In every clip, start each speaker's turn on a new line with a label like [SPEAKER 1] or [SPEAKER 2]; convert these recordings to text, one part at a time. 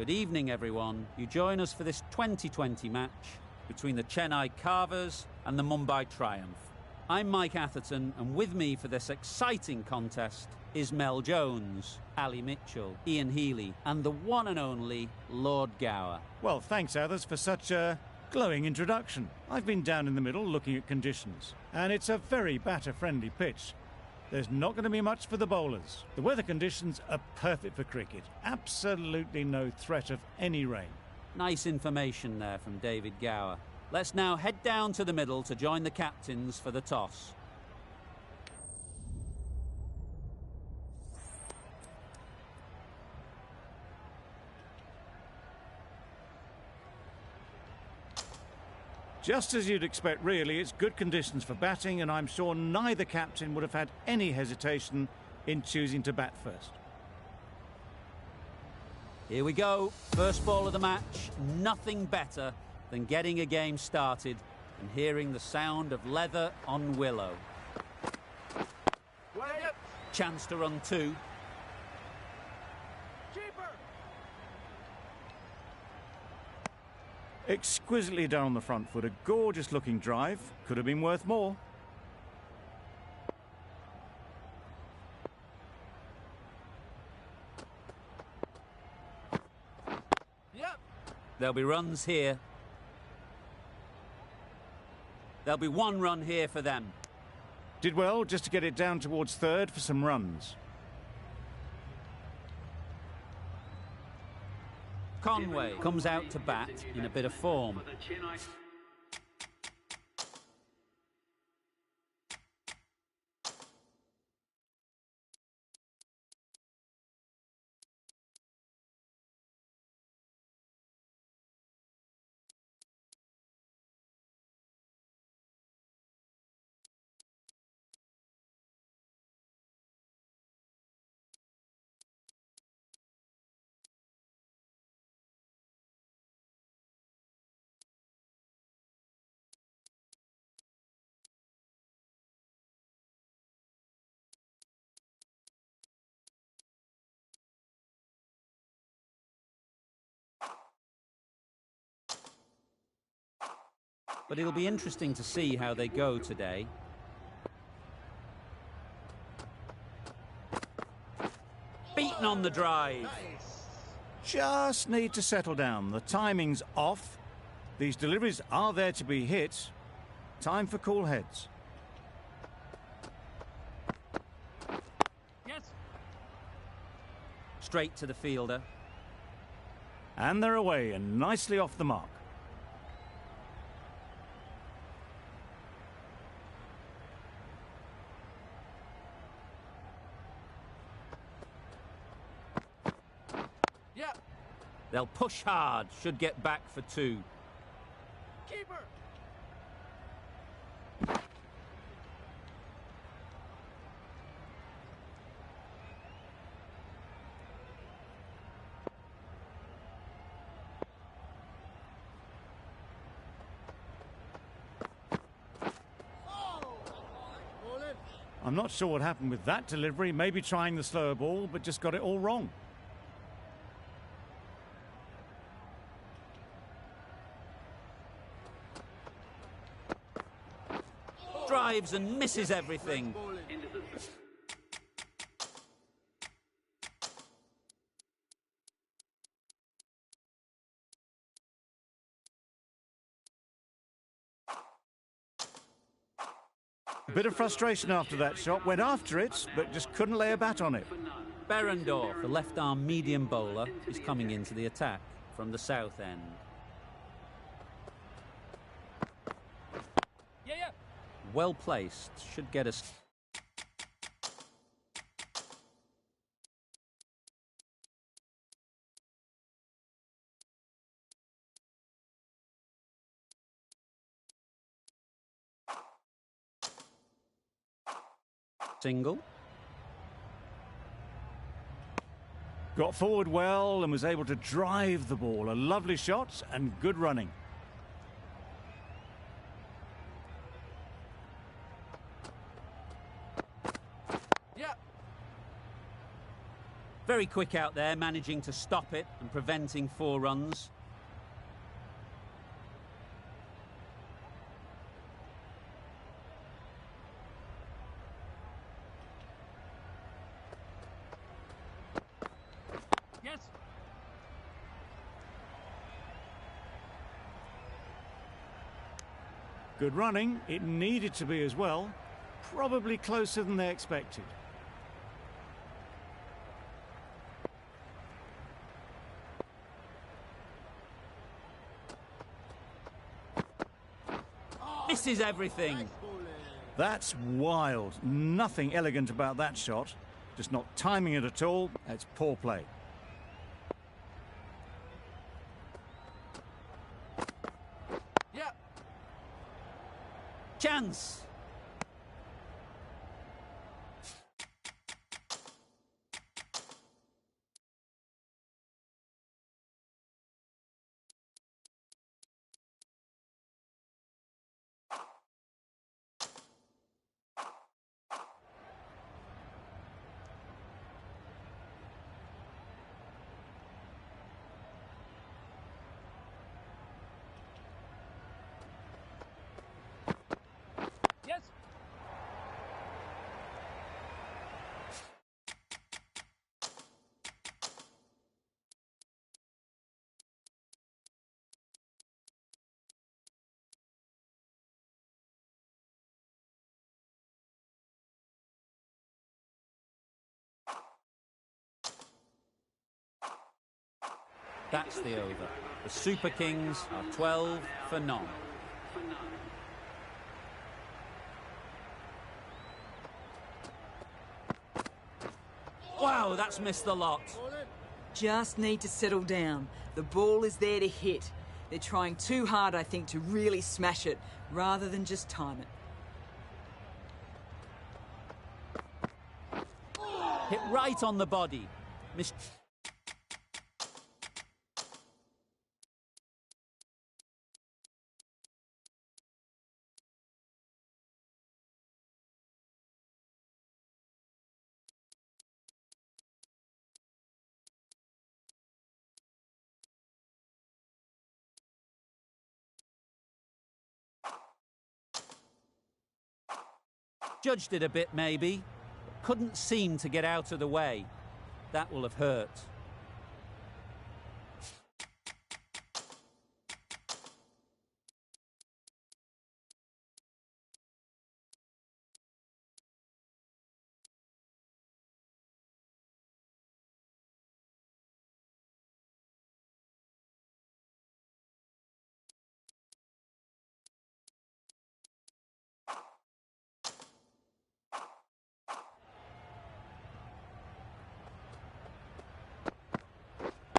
[SPEAKER 1] Good evening, everyone. You join us for this 2020 match between the Chennai Carvers and the Mumbai Triumph. I'm Mike Atherton, and with me for this exciting contest is Mel Jones, Ali Mitchell, Ian Healy, and the one and only Lord Gower.
[SPEAKER 2] Well, thanks, Athers, for such a glowing introduction. I've been down in the middle looking at conditions, and it's a very batter-friendly pitch. There's not going to be much for the bowlers. The weather conditions are perfect for cricket. Absolutely no threat of any rain.
[SPEAKER 1] Nice information there from David Gower. Let's now head down to the middle to join the captains for the toss.
[SPEAKER 2] Just as you'd expect, really, it's good conditions for batting, and I'm sure neither captain would have had any hesitation in choosing to bat first.
[SPEAKER 1] Here we go. First ball of the match. Nothing better than getting a game started and hearing the sound of leather on willow. Chance to run two.
[SPEAKER 2] Exquisitely done on the front foot. A gorgeous looking drive. Could have been worth more.
[SPEAKER 1] There'll be runs here. There'll be one run here for them.
[SPEAKER 2] Did well just to get it down towards third for some runs.
[SPEAKER 1] Conway comes out to bat in a bit of form. But it'll be interesting to see how they go today. Beaten on the drive.
[SPEAKER 2] Just need to settle down. The timing's off. These deliveries are there to be hit. Time for cool heads.
[SPEAKER 1] Yes. Straight to the fielder.
[SPEAKER 2] And they're away and nicely off the mark.
[SPEAKER 1] They'll push hard, should get back for two. Keeper!
[SPEAKER 2] I'm not sure what happened with that delivery. Maybe trying the slower ball, but just got it all wrong.
[SPEAKER 1] Drives and misses everything.
[SPEAKER 2] A bit of frustration after that shot. Went after it, but just couldn't lay a bat on it.
[SPEAKER 1] Berendorf, the left-arm medium bowler, is coming into the attack from the south end. Well placed, should get us. Single.
[SPEAKER 2] Got forward well and was able to drive the ball. A lovely shot and good running.
[SPEAKER 1] Very quick out there, managing to stop it and preventing 4 runs.
[SPEAKER 3] Yes.
[SPEAKER 2] Good running. It needed to be as well. Probably closer than they expected.
[SPEAKER 1] Misses everything.
[SPEAKER 2] That's wild. Nothing elegant about that shot. Just not timing it at all. It's poor play.
[SPEAKER 3] Yeah.
[SPEAKER 1] Chance.
[SPEAKER 3] Yes.
[SPEAKER 1] That's the over. The Super Kings are 12 for none. Wow, that's missed the lot.
[SPEAKER 4] Just need to settle down. The ball is there to hit. They're trying too hard, I think, to really smash it, rather than just time it.
[SPEAKER 1] Hit right on the body. Judged it a bit, maybe. Couldn't seem to get out of the way. That will have hurt.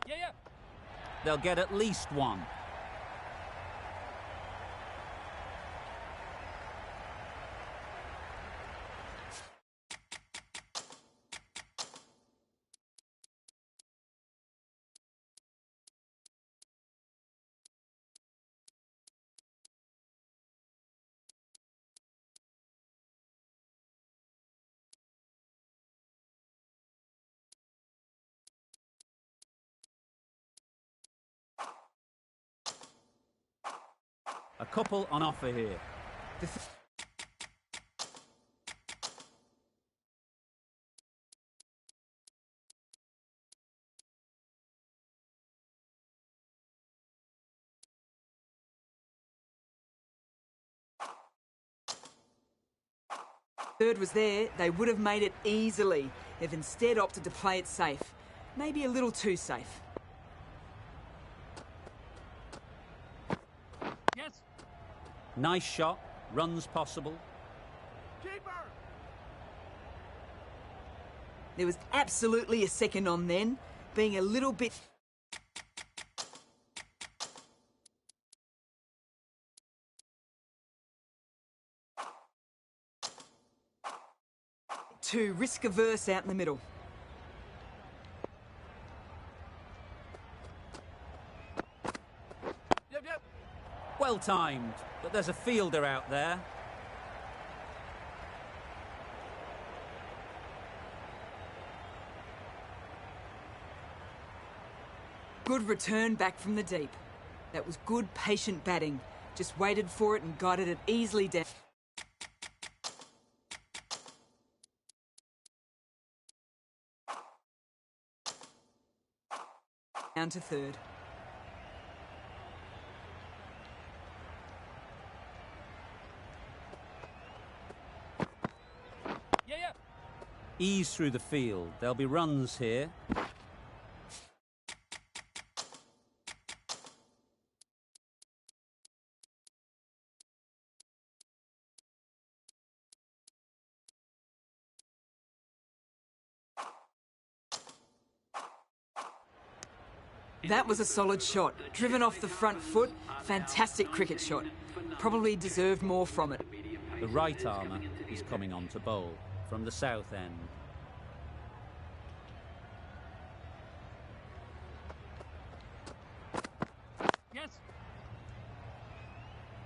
[SPEAKER 3] Yeah.
[SPEAKER 1] They'll get at least one. A couple on offer here.
[SPEAKER 4] Third was there, they would have made it easily. They've instead opted to play it safe. Maybe a little too safe.
[SPEAKER 3] Yes.
[SPEAKER 1] Nice shot. Runs possible.
[SPEAKER 3] Keeper.
[SPEAKER 4] There was absolutely a second on then, being a little bit... too risk-averse out in the middle.
[SPEAKER 3] Yep.
[SPEAKER 1] Well timed, but there's a fielder out there.
[SPEAKER 4] Good return back from the deep. That was good, patient batting. Just waited for it and guided it easily down. Down to third.
[SPEAKER 3] Yeah, yeah.
[SPEAKER 1] Ease through the field. There'll be runs here.
[SPEAKER 4] That was a solid shot. Driven off the front foot. Fantastic cricket shot. Probably deserved more from it.
[SPEAKER 1] The right armour is coming on to bowl from the south end.
[SPEAKER 3] Yes.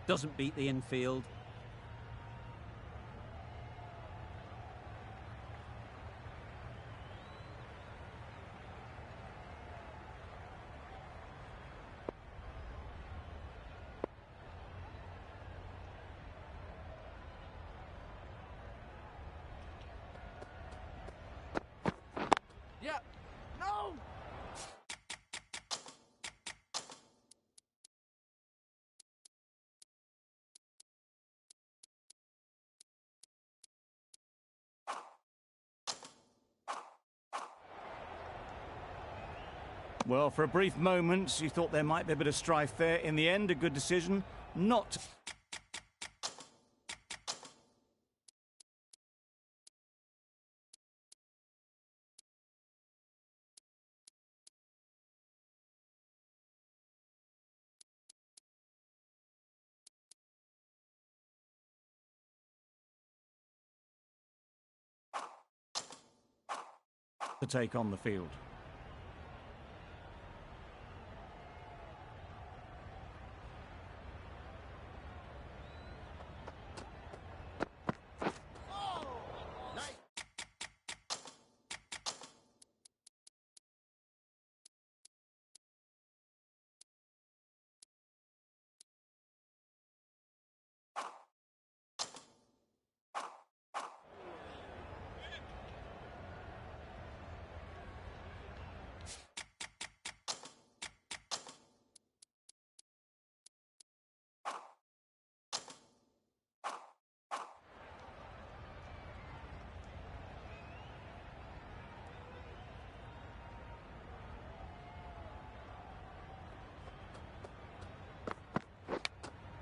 [SPEAKER 1] Doesn't beat the infield.
[SPEAKER 3] Yeah. No!
[SPEAKER 2] Well, for a brief moment, you thought there might be a bit of strife there. In the end, a good decision not to take on the field.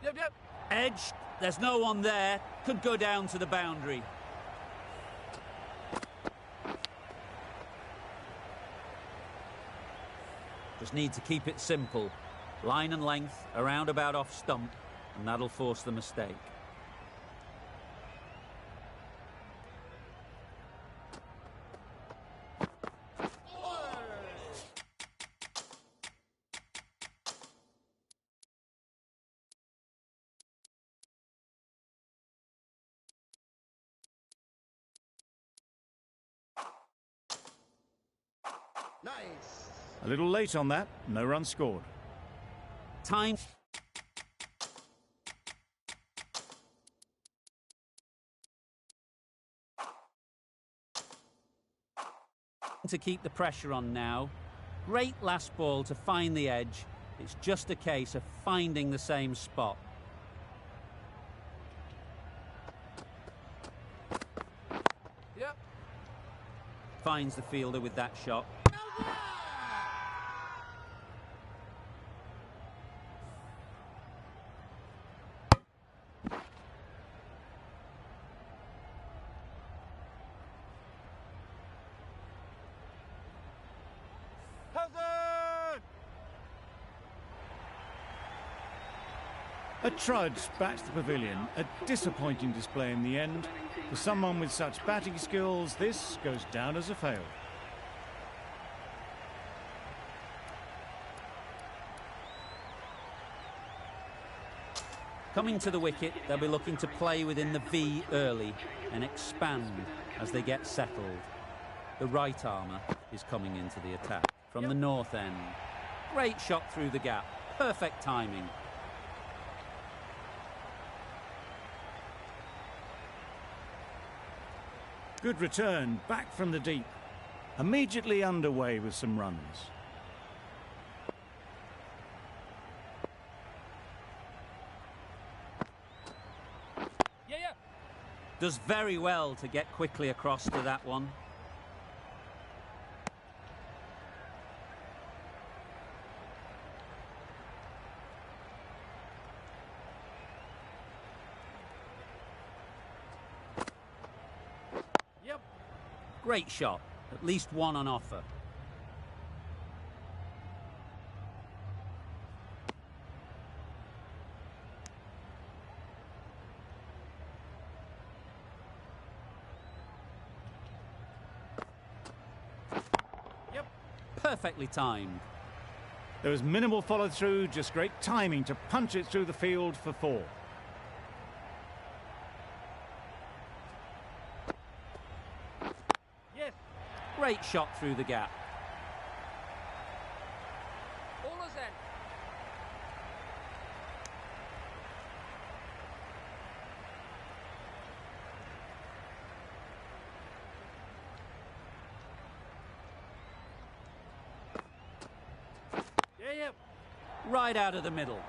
[SPEAKER 3] Yep, yep.
[SPEAKER 1] Edge, there's no one there. Could go down to the boundary. Just need to keep it simple. Line and length, around about off stump, and that'll force the mistake.
[SPEAKER 3] Nice.
[SPEAKER 2] A little late on that, no run scored.
[SPEAKER 1] Time to keep the pressure on now. Great last ball to find the edge. It's just a case of finding the same spot.
[SPEAKER 3] Yep.
[SPEAKER 1] Finds the fielder with that shot.
[SPEAKER 2] A trudge back to the pavilion. A disappointing display in the end. For someone with such batting skills, this goes down as a fail.
[SPEAKER 1] Coming to the wicket, they'll be looking to play within the V early and expand as they get settled. The right armour is coming into the attack from the north end. Great shot through the gap. Perfect timing.
[SPEAKER 2] Good return, back from the deep. Immediately underway with some runs.
[SPEAKER 3] Yeah, yeah.
[SPEAKER 1] Does very well to get quickly across to that one.
[SPEAKER 3] Yep.
[SPEAKER 1] Great shot. At least one on offer.
[SPEAKER 3] Yep.
[SPEAKER 1] Perfectly timed.
[SPEAKER 2] There was minimal follow-through, just great timing to punch it through the field for 4.
[SPEAKER 3] Yes.
[SPEAKER 1] Great shot through the gap.
[SPEAKER 3] Ball is in. Yeah, yeah.
[SPEAKER 1] Right out of the middle.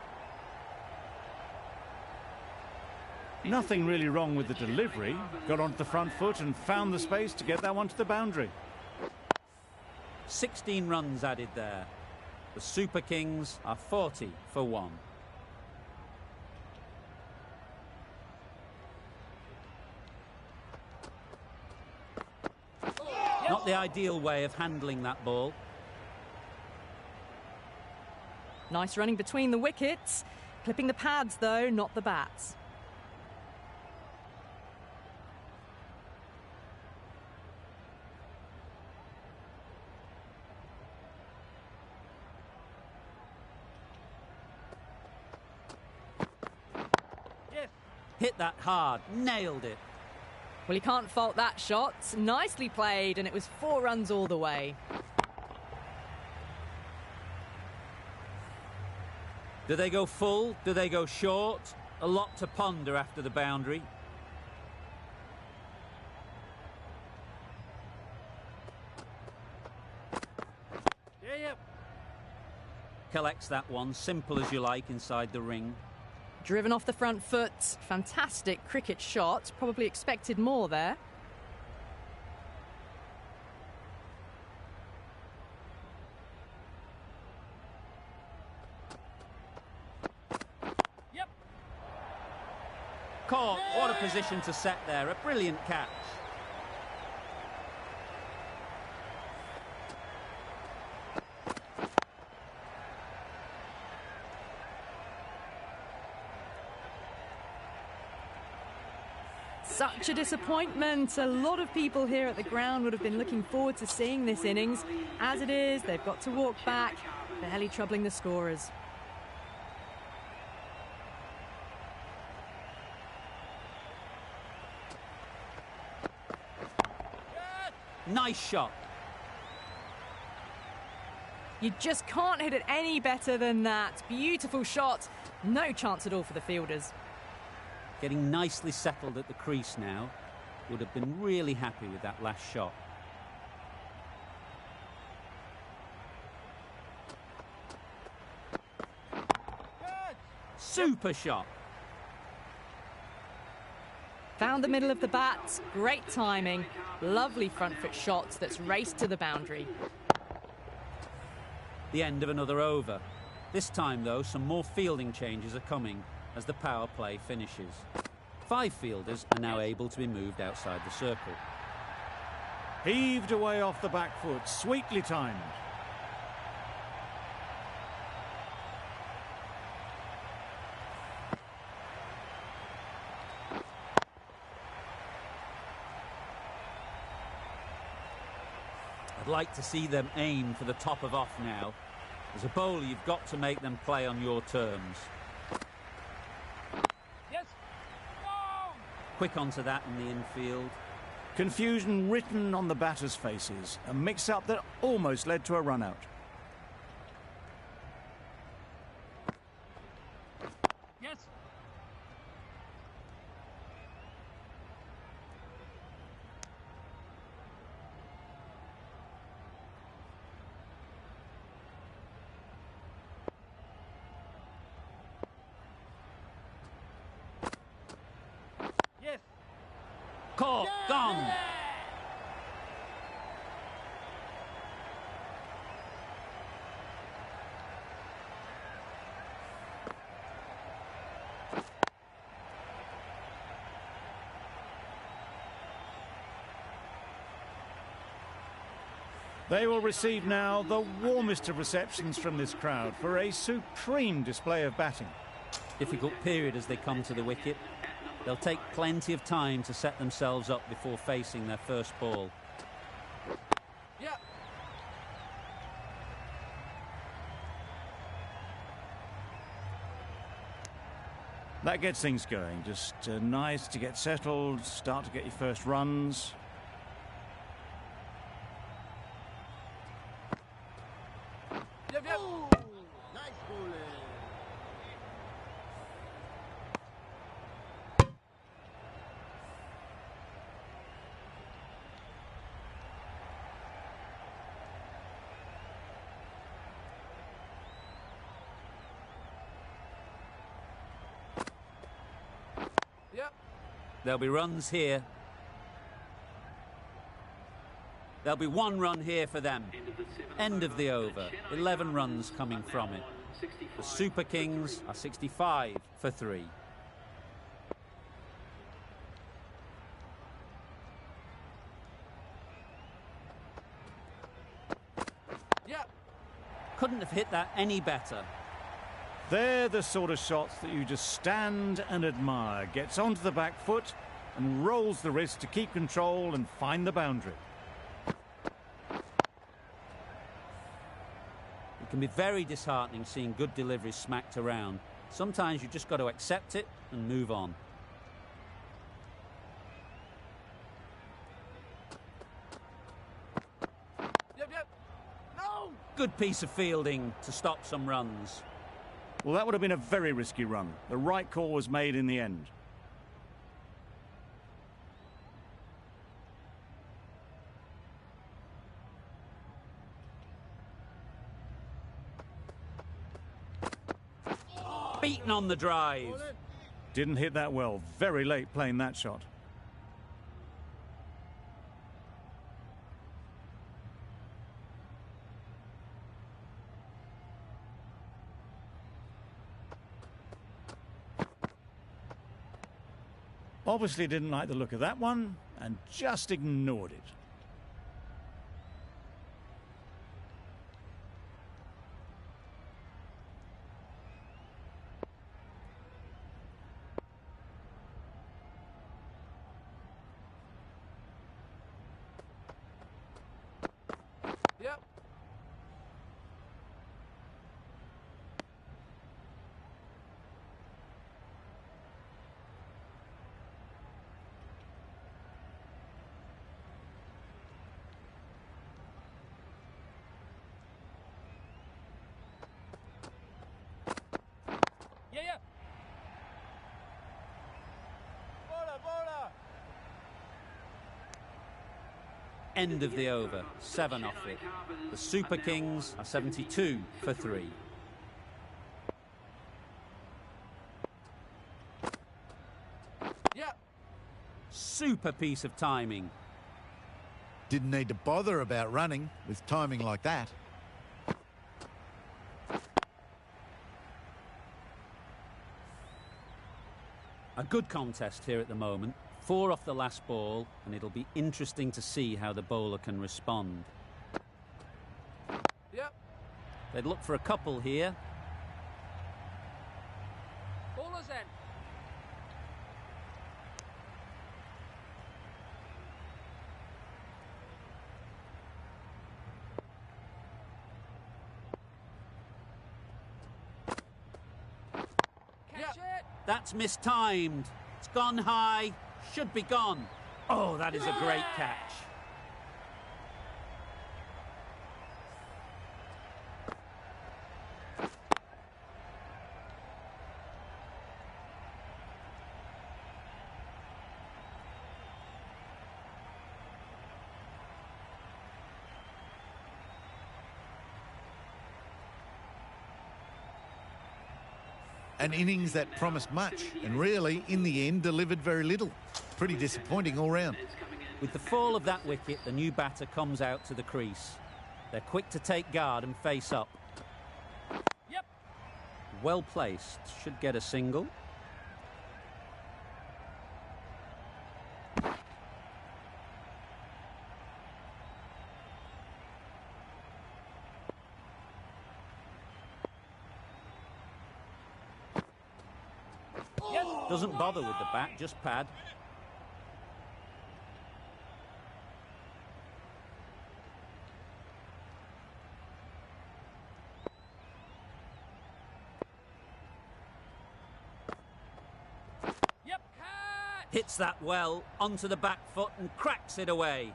[SPEAKER 2] Nothing really wrong with the delivery. Got onto the front foot and found the space to get that one to the boundary.
[SPEAKER 1] 16 runs added there. The Super Kings are 40 for 1. Not the ideal way of handling that ball.
[SPEAKER 5] Nice running between the wickets. Clipping the pads, though, not the bats.
[SPEAKER 3] Yes.
[SPEAKER 1] Hit that hard. Nailed it.
[SPEAKER 5] Well, you can't fault that shot. Nicely played, and it was 4 runs all the way.
[SPEAKER 1] Do they go full? Do they go short? A lot to ponder after the boundary.
[SPEAKER 3] Yeah, yeah.
[SPEAKER 1] Collects that one, simple as you like, inside the ring.
[SPEAKER 5] Driven off the front foot. Fantastic cricket shot. Probably expected more there.
[SPEAKER 3] Yep.
[SPEAKER 1] Caught. What a position to set there. A brilliant catch.
[SPEAKER 5] Such a disappointment. A lot of people here at the ground would have been looking forward to seeing this innings. As it is, they've got to walk back, barely troubling the scorers.
[SPEAKER 1] Nice shot.
[SPEAKER 5] You just can't hit it any better than that. Beautiful shot. No chance at all for the fielders.
[SPEAKER 1] Getting nicely settled at the crease now. Would have been really happy with that last shot.
[SPEAKER 3] Good.
[SPEAKER 1] Super shot.
[SPEAKER 5] Found the middle of the bat. Great timing. Lovely front foot shot that's raced to the boundary.
[SPEAKER 1] The end of another over. This time, though, some more fielding changes are coming as the power play finishes. 5 fielders are now able to be moved outside the circle.
[SPEAKER 2] Heaved away off the back foot, sweetly timed.
[SPEAKER 1] I'd like to see them aim for the top of off now. As a bowler, you've got to make them play on your terms.
[SPEAKER 3] Yes. Whoa.
[SPEAKER 1] Quick onto that in the infield.
[SPEAKER 2] Confusion written on the batters' faces. A mix-up that almost led to a run-out.
[SPEAKER 3] Yes. Yes.
[SPEAKER 1] Caught, gone.
[SPEAKER 2] They will receive now the warmest of receptions from this crowd for a supreme display of batting.
[SPEAKER 1] Difficult period as they come to the wicket. They'll take plenty of time to set themselves up before facing their first ball.
[SPEAKER 3] Yeah.
[SPEAKER 2] That gets things going. Just nice to get settled, start to get your first runs.
[SPEAKER 3] Yep, yep.
[SPEAKER 6] Nice bowling.
[SPEAKER 3] Yep.
[SPEAKER 1] There'll be runs here. There'll be 1 run here for them. End of the over. 11 runs coming from it. The Super Kings are 65 for 3.
[SPEAKER 3] Yep.
[SPEAKER 1] Couldn't have hit that any better.
[SPEAKER 2] They're the sort of shots that you just stand and admire. Gets onto the back foot and rolls the wrist to keep control and find the boundary.
[SPEAKER 1] It can be very disheartening seeing good deliveries smacked around. Sometimes you just got to accept it and move on.
[SPEAKER 3] Yep, yep. No!
[SPEAKER 1] Good piece of fielding to stop some runs.
[SPEAKER 2] Well, that would have been a very risky run. The right call was made in the end.
[SPEAKER 1] Beaten on the drive.
[SPEAKER 2] Didn't hit that well. Very late playing that shot. Obviously didn't like the look of that one and just ignored it.
[SPEAKER 3] Yep. Yeah, yeah. Bowler, bowler.
[SPEAKER 1] End of the over. 7 off it. The Super Kings are 72 for 3.
[SPEAKER 3] Yeah.
[SPEAKER 1] Super piece of timing.
[SPEAKER 6] Didn't need to bother about running with timing like that.
[SPEAKER 1] A good contest here at the moment. 4 off the last ball, and it'll be interesting to see how the bowler can respond.
[SPEAKER 3] Yep.
[SPEAKER 1] They'd look for a couple here.
[SPEAKER 3] Bowler's end. Catch it.
[SPEAKER 1] That's mistimed. It's gone high. Should be gone. Oh, that is a great catch.
[SPEAKER 6] An innings that promised much and really, in the end, delivered very little. Pretty disappointing all round.
[SPEAKER 1] With the fall of that wicket, the new batter comes out to the crease. They're quick to take guard and face up.
[SPEAKER 3] Yep.
[SPEAKER 1] Well placed. Should get a single.
[SPEAKER 3] Yes.
[SPEAKER 1] Doesn't bother with the bat, just pad.
[SPEAKER 3] Yep. Catch.
[SPEAKER 1] Hits that well, onto the back foot and cracks it away.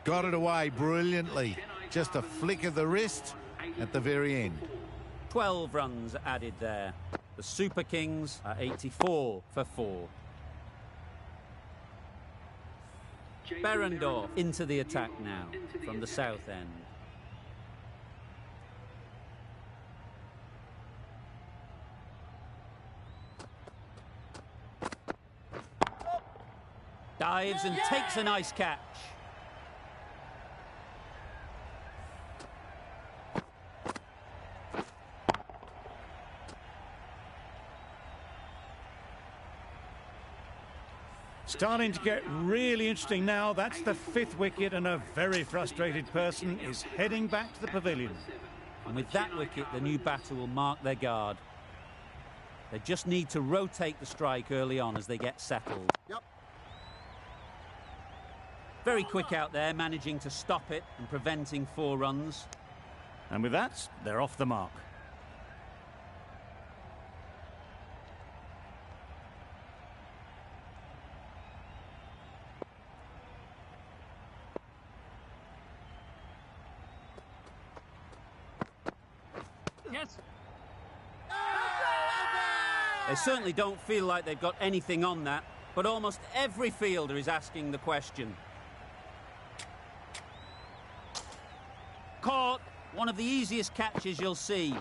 [SPEAKER 6] Got it away brilliantly. Just a flick of the wrist at the very end.
[SPEAKER 1] 12 runs added there. The Super Kings are 84 for 4. Behrendorff into the attack now from the south end. Dives and takes a nice catch.
[SPEAKER 2] Starting to get really interesting now. That's the 5th wicket, and a very frustrated person is heading back to the pavilion.
[SPEAKER 1] And with that wicket, the new batter will mark their guard. They just need to rotate the strike early on as they get settled.
[SPEAKER 3] Yep.
[SPEAKER 1] Very quick out there, managing to stop it and preventing 4 runs.
[SPEAKER 2] And with that, they're off the mark.
[SPEAKER 3] Yes.
[SPEAKER 1] They certainly don't feel like they've got anything on that, but almost every fielder is asking the question. Caught. One of the easiest catches you'll see.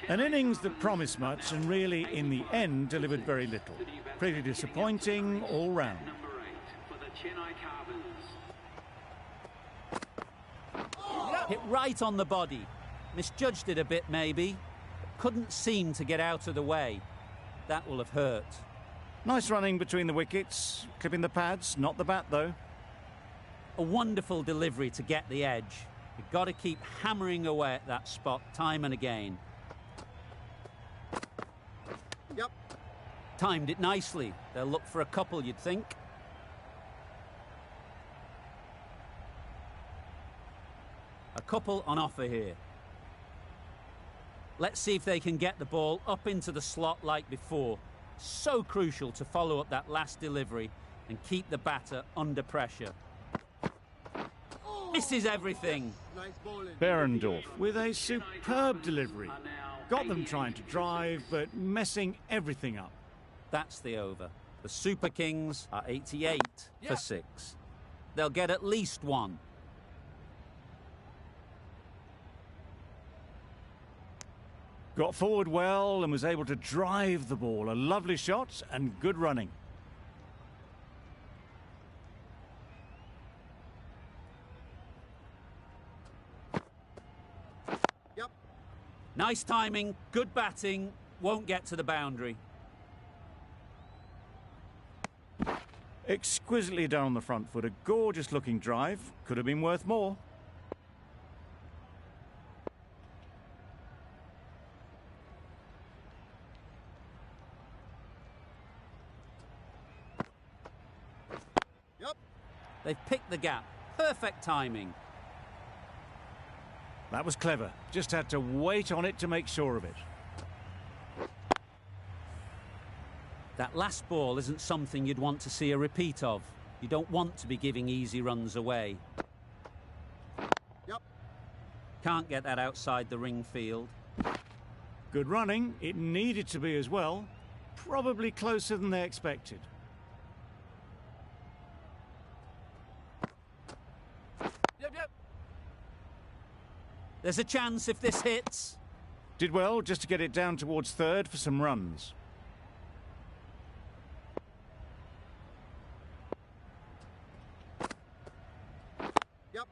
[SPEAKER 2] An innings that promised much and really, in the end, delivered very little. Pretty disappointing all round.
[SPEAKER 1] Hit right on the body. Misjudged it a bit, maybe. Couldn't seem to get out of the way. That will have hurt.
[SPEAKER 2] Nice running between the wickets, clipping the pads, not the bat though.
[SPEAKER 1] A wonderful delivery to get the edge. You've got to keep hammering away at that spot time and again.
[SPEAKER 3] Yep.
[SPEAKER 1] Timed it nicely. They'll look for a couple, you'd think. A couple on offer here. Let's see if they can get the ball up into the slot like before. So crucial to follow up that last delivery and keep the batter under pressure. Misses everything.
[SPEAKER 3] Nice bowling.
[SPEAKER 2] Behrendorff with a superb delivery. Got them trying to drive, but messing everything up.
[SPEAKER 1] That's the over. The Super Kings are 88 for 6. They'll get at least 1.
[SPEAKER 2] Got forward well and was able to drive the ball. A lovely shot and good running.
[SPEAKER 3] Yep.
[SPEAKER 1] Nice timing, good batting, won't get to the boundary.
[SPEAKER 2] Exquisitely done on the front foot. A gorgeous looking drive. Could have been worth more.
[SPEAKER 3] Yep.
[SPEAKER 1] They've picked the gap. Perfect timing.
[SPEAKER 2] That was clever. Just had to wait on it to make sure of it.
[SPEAKER 1] That last ball isn't something you'd want to see a repeat of. You don't want to be giving easy runs away.
[SPEAKER 3] Yep.
[SPEAKER 1] Can't get that outside the ring field.
[SPEAKER 2] Good running. It needed to be as well. Probably closer than they expected.
[SPEAKER 3] Yep.
[SPEAKER 1] There's a chance if this hits.
[SPEAKER 2] Did well just to get it down towards third for some runs.
[SPEAKER 3] Yep.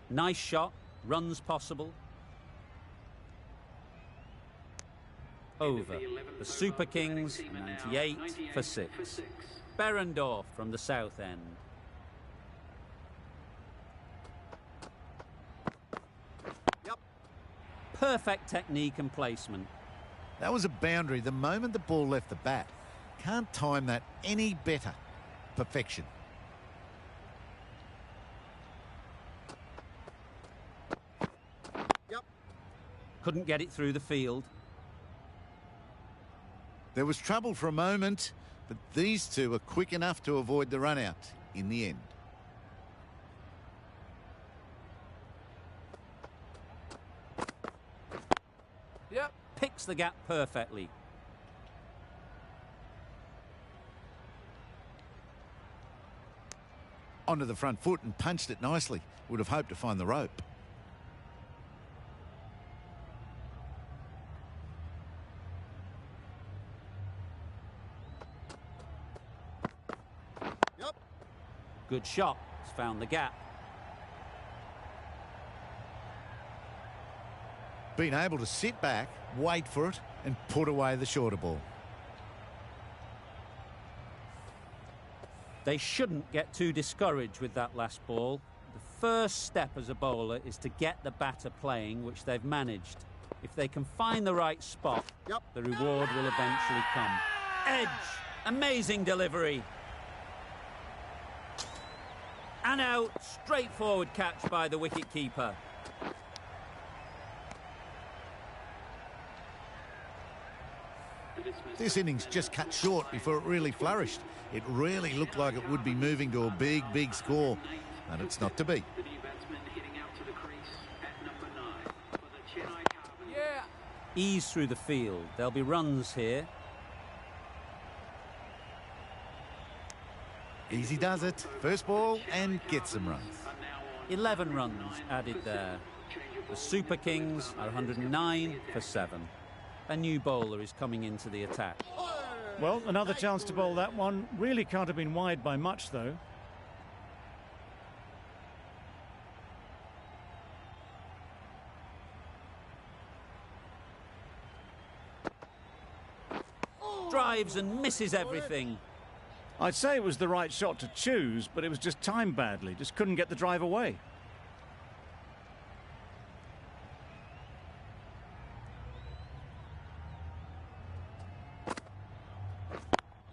[SPEAKER 1] Nice shot. Runs possible. Over. The Super Kings, 98 for 6. Berendorf from the south end.
[SPEAKER 3] Yep.
[SPEAKER 1] Perfect technique and placement.
[SPEAKER 6] That was a boundary the moment the ball left the bat. Can't time that any better. Perfection.
[SPEAKER 3] Yep.
[SPEAKER 1] Couldn't get it through the field.
[SPEAKER 6] There was trouble for a moment, but these two are quick enough to avoid the run out in the end.
[SPEAKER 3] Yep.
[SPEAKER 1] Picks the gap perfectly.
[SPEAKER 6] Onto the front foot and punched it nicely. Would have hoped to find the rope.
[SPEAKER 3] Yep.
[SPEAKER 1] Good shot. It's found the gap.
[SPEAKER 6] Been able to sit back, wait for it, and put away the shorter ball.
[SPEAKER 1] They shouldn't get too discouraged with that last ball. The first step as a bowler is to get the batter playing, which they've managed. If they can find the right spot,
[SPEAKER 3] Yep.
[SPEAKER 1] the reward will eventually come. Edge! Amazing delivery. And out. Straightforward catch by the wicket-keeper.
[SPEAKER 6] This innings just cut short before it really flourished. It really looked like it would be moving to a big, big score, and it's not to be.
[SPEAKER 3] Yeah.
[SPEAKER 1] Ease through the field. There'll be runs here.
[SPEAKER 6] Easy does it. First ball and gets some runs.
[SPEAKER 1] 11 runs added there. The Super Kings are 109 for 7. A new bowler is coming into the attack.
[SPEAKER 2] Well, another chance to bowl that one. Really can't have been wide by much, though.
[SPEAKER 1] Drives and misses everything.
[SPEAKER 2] I'd say it was the right shot to choose, but it was just timed badly. Just couldn't get the drive away.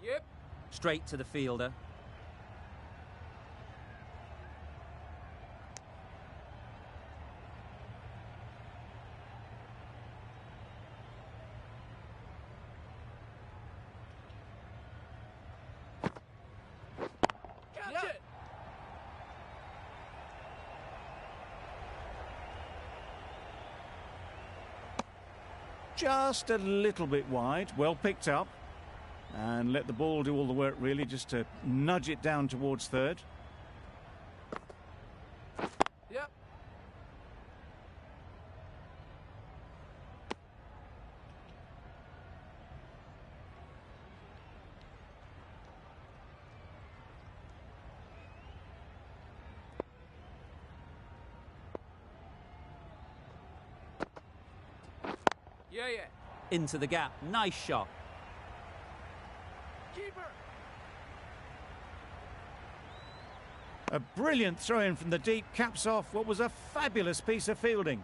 [SPEAKER 3] Yep.
[SPEAKER 1] Straight to the fielder.
[SPEAKER 3] Catch it.
[SPEAKER 2] Just a little bit wide. Well picked up. And let the ball do all the work, really, just to nudge it down towards third.
[SPEAKER 3] Yep. Yeah.
[SPEAKER 1] Into the gap. Nice shot.
[SPEAKER 3] Keeper.
[SPEAKER 2] A brilliant throw-in from the deep, caps off what was a fabulous piece of fielding.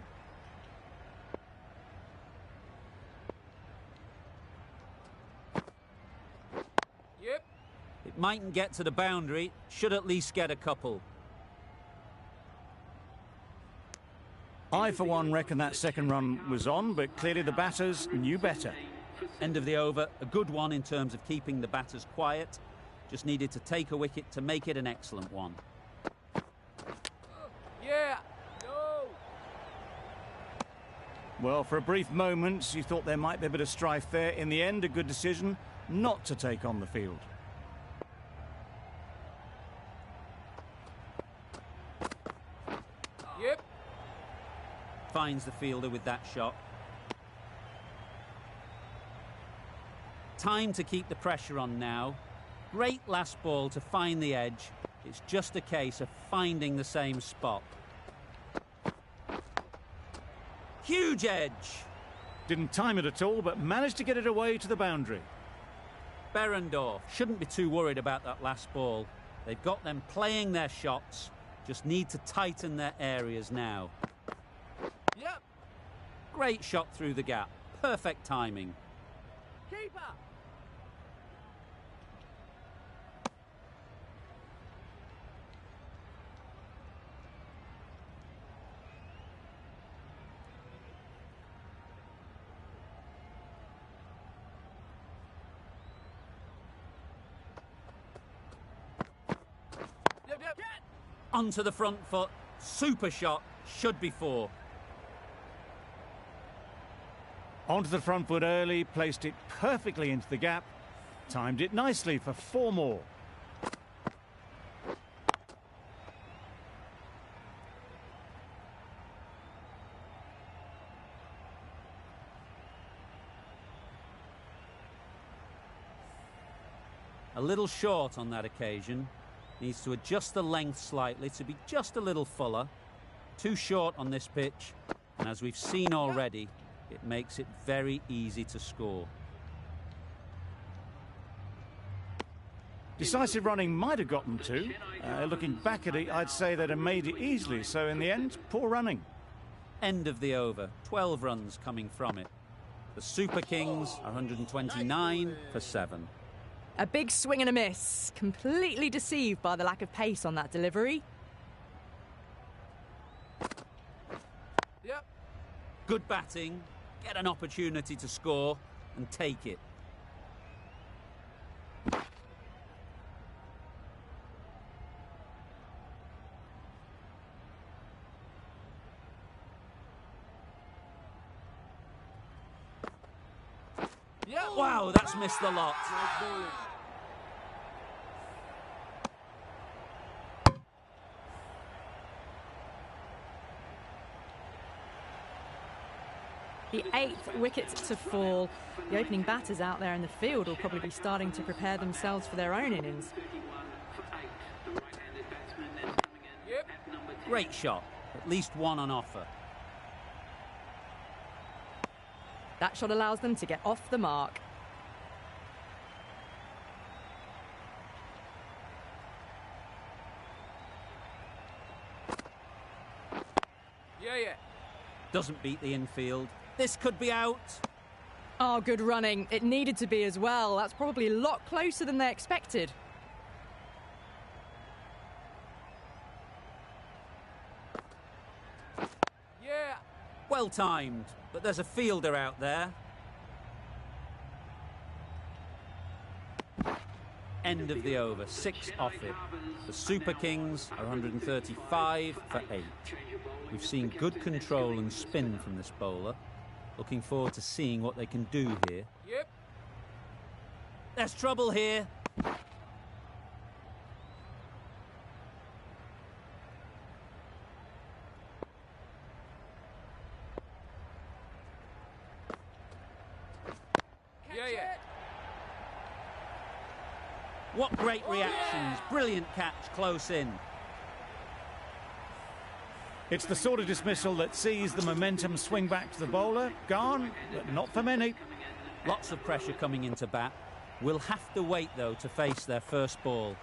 [SPEAKER 3] Yep.
[SPEAKER 1] It mightn't get to the boundary. Should at least get a couple.
[SPEAKER 2] I, for one, reckon that second run was on, but clearly the batters knew better.
[SPEAKER 1] End of the over. A good one in terms of keeping the batters quiet. Just needed to take a wicket to make it an excellent one.
[SPEAKER 3] Yeah. No.
[SPEAKER 2] Well, for a brief moment, you thought there might be a bit of strife there. In the end, a good decision not to take on the field.
[SPEAKER 3] Yep.
[SPEAKER 1] Finds the fielder with that shot. Time to keep the pressure on now. Great last ball to find the edge. It's just a case of finding the same spot. Huge edge.
[SPEAKER 2] Didn't time it at all, but managed to get it away to the boundary.
[SPEAKER 1] Berendorf shouldn't be too worried about that last ball. They've got them playing their shots, just need to tighten their areas now.
[SPEAKER 3] Yep.
[SPEAKER 1] Great shot through the gap, perfect timing.
[SPEAKER 3] Keeper. Yep.
[SPEAKER 1] Onto the front foot, super shot, should be four.
[SPEAKER 2] Onto the front foot early, placed it perfectly into the gap, timed it nicely for four more.
[SPEAKER 1] A little short on that occasion. Needs to adjust the length slightly to be just a little fuller. Too short on this pitch, and as we've seen already, it makes it very easy to score.
[SPEAKER 2] Decisive running might have got them to. Looking back at it, I'd say they'd have made it easily, so in the end, poor running.
[SPEAKER 1] End of the over, 12 runs coming from it. The Super Kings are 129 for 7.
[SPEAKER 5] A big swing and a miss. Completely deceived by the lack of pace on that delivery.
[SPEAKER 3] Yep.
[SPEAKER 1] Good batting, get an opportunity to score and take it.
[SPEAKER 3] Yep.
[SPEAKER 1] Wow, that's missed the lot.
[SPEAKER 5] The 8th wicket to fall. The opening batters out there in the field will probably be starting to prepare themselves for their own innings.
[SPEAKER 3] Yep.
[SPEAKER 1] Great shot, at least one on offer.
[SPEAKER 5] That shot allows them to get off the mark.
[SPEAKER 3] Yeah.
[SPEAKER 1] Doesn't beat the infield. This could be out.
[SPEAKER 5] Oh, good running. It needed to be as well. That's probably a lot closer than they expected.
[SPEAKER 3] Yeah.
[SPEAKER 1] Well timed, but there's a fielder out there. End of the over, 6 off it. The Super Kings are 135 for 8. We've seen good control and spin from this bowler. Looking forward to seeing what they can do here.
[SPEAKER 3] Yep.
[SPEAKER 1] There's trouble here.
[SPEAKER 3] Yeah.
[SPEAKER 1] What great reactions. Brilliant catch close in.
[SPEAKER 2] It's the sort of dismissal that sees the momentum swing back to the bowler. Gone, but not for many.
[SPEAKER 1] Lots of pressure coming into bat. Will have to wait, though, to face their first ball.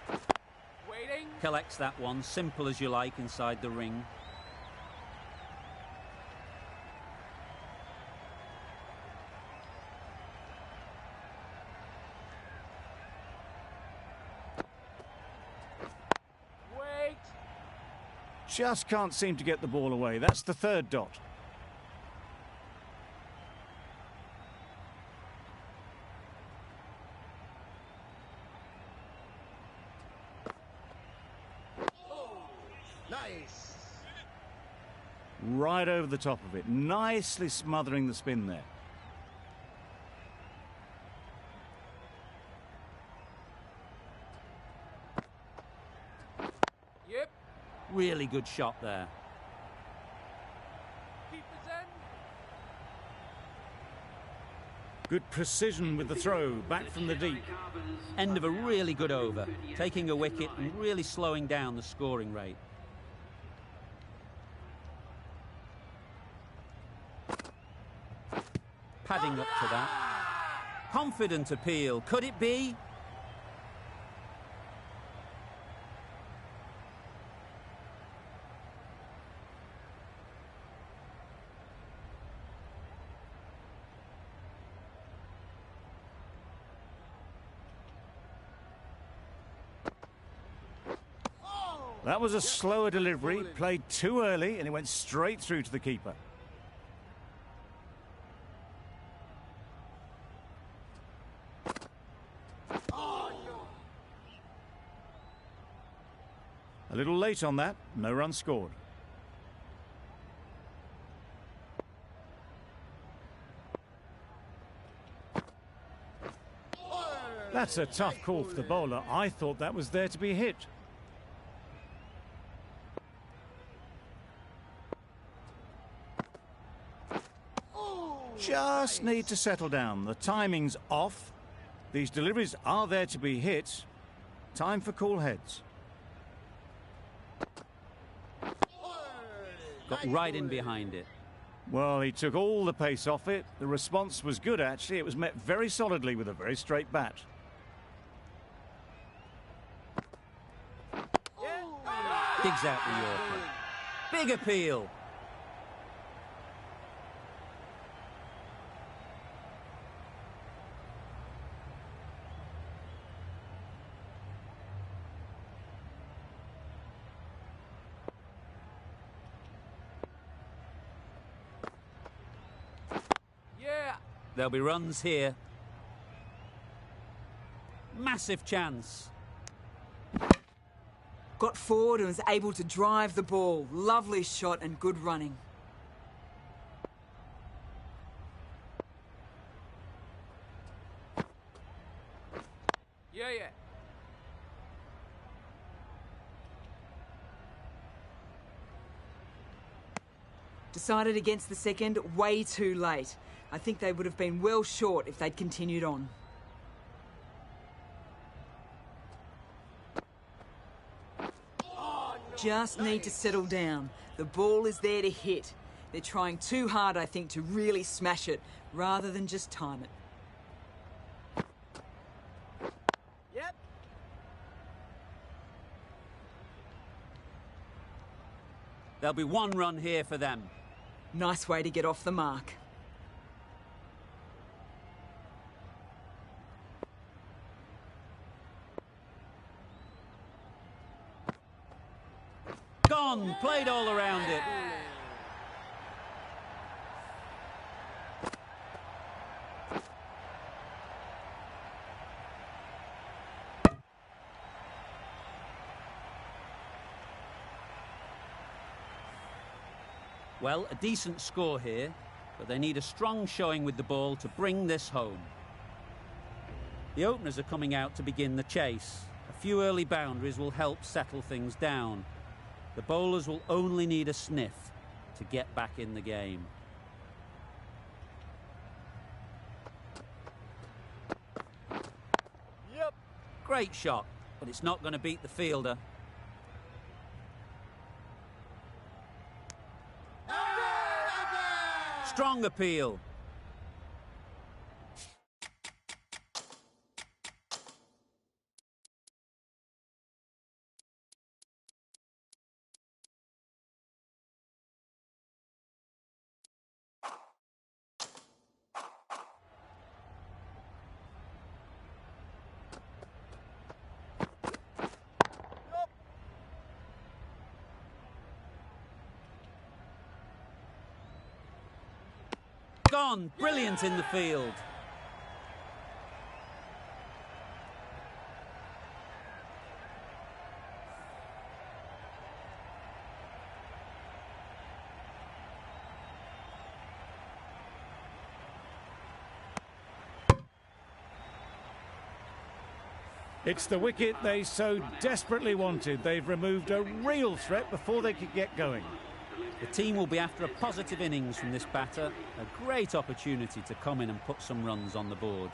[SPEAKER 3] Waiting.
[SPEAKER 1] Collects that one, simple as you like, inside the ring.
[SPEAKER 3] Wait.
[SPEAKER 2] Just can't seem to get the ball away. That's the 3rd dot.
[SPEAKER 6] Nice.
[SPEAKER 2] Right over the top of it. Nicely smothering the spin there.
[SPEAKER 3] Yep.
[SPEAKER 1] Really good shot there.
[SPEAKER 3] Keep the zen.
[SPEAKER 2] Good precision with the throw, back from the deep.
[SPEAKER 1] End of a really good over, taking a wicket and really slowing down the scoring rate. Padding up to that. Confident appeal, could it be?
[SPEAKER 2] That was a slower delivery, played too early, and it went straight through to the keeper. A little late on that, no run scored. That's a tough call for the bowler. I thought that was there to be hit. Just need to settle down. The timing's off. These deliveries are there to be hit. Time for cool heads.
[SPEAKER 1] Got right in behind it.
[SPEAKER 2] Well, he took all the pace off it. The response was good, actually. It was met very solidly with a very straight bat.
[SPEAKER 1] Digs out the Yorker. Big appeal. There'll be runs here. Massive chance.
[SPEAKER 4] Got forward and was able to drive the ball. Lovely shot and good running.
[SPEAKER 3] Yeah.
[SPEAKER 4] Decided against the second way too late. I think they would have been well short if they'd continued on. Just need to settle down. The ball is there to hit. They're trying too hard, I think, to really smash it, rather than just time it.
[SPEAKER 3] Yep.
[SPEAKER 1] There'll be one run here for them.
[SPEAKER 4] Nice way to get off the mark.
[SPEAKER 1] Gone, played all around it. Well, a decent score here, but they need a strong showing with the ball to bring this home. The openers are coming out to begin the chase. A few early boundaries will help settle things down. The bowlers will only need a sniff to get back in the game.
[SPEAKER 3] Yep.
[SPEAKER 1] Great shot, but it's not going to beat the fielder. Strong appeal. Gone, brilliant in the field.
[SPEAKER 2] It's the wicket they so desperately wanted. They've removed a real threat before they could get going.
[SPEAKER 1] The team will be after a positive innings from this batter, a great opportunity to come in and put some runs on the board.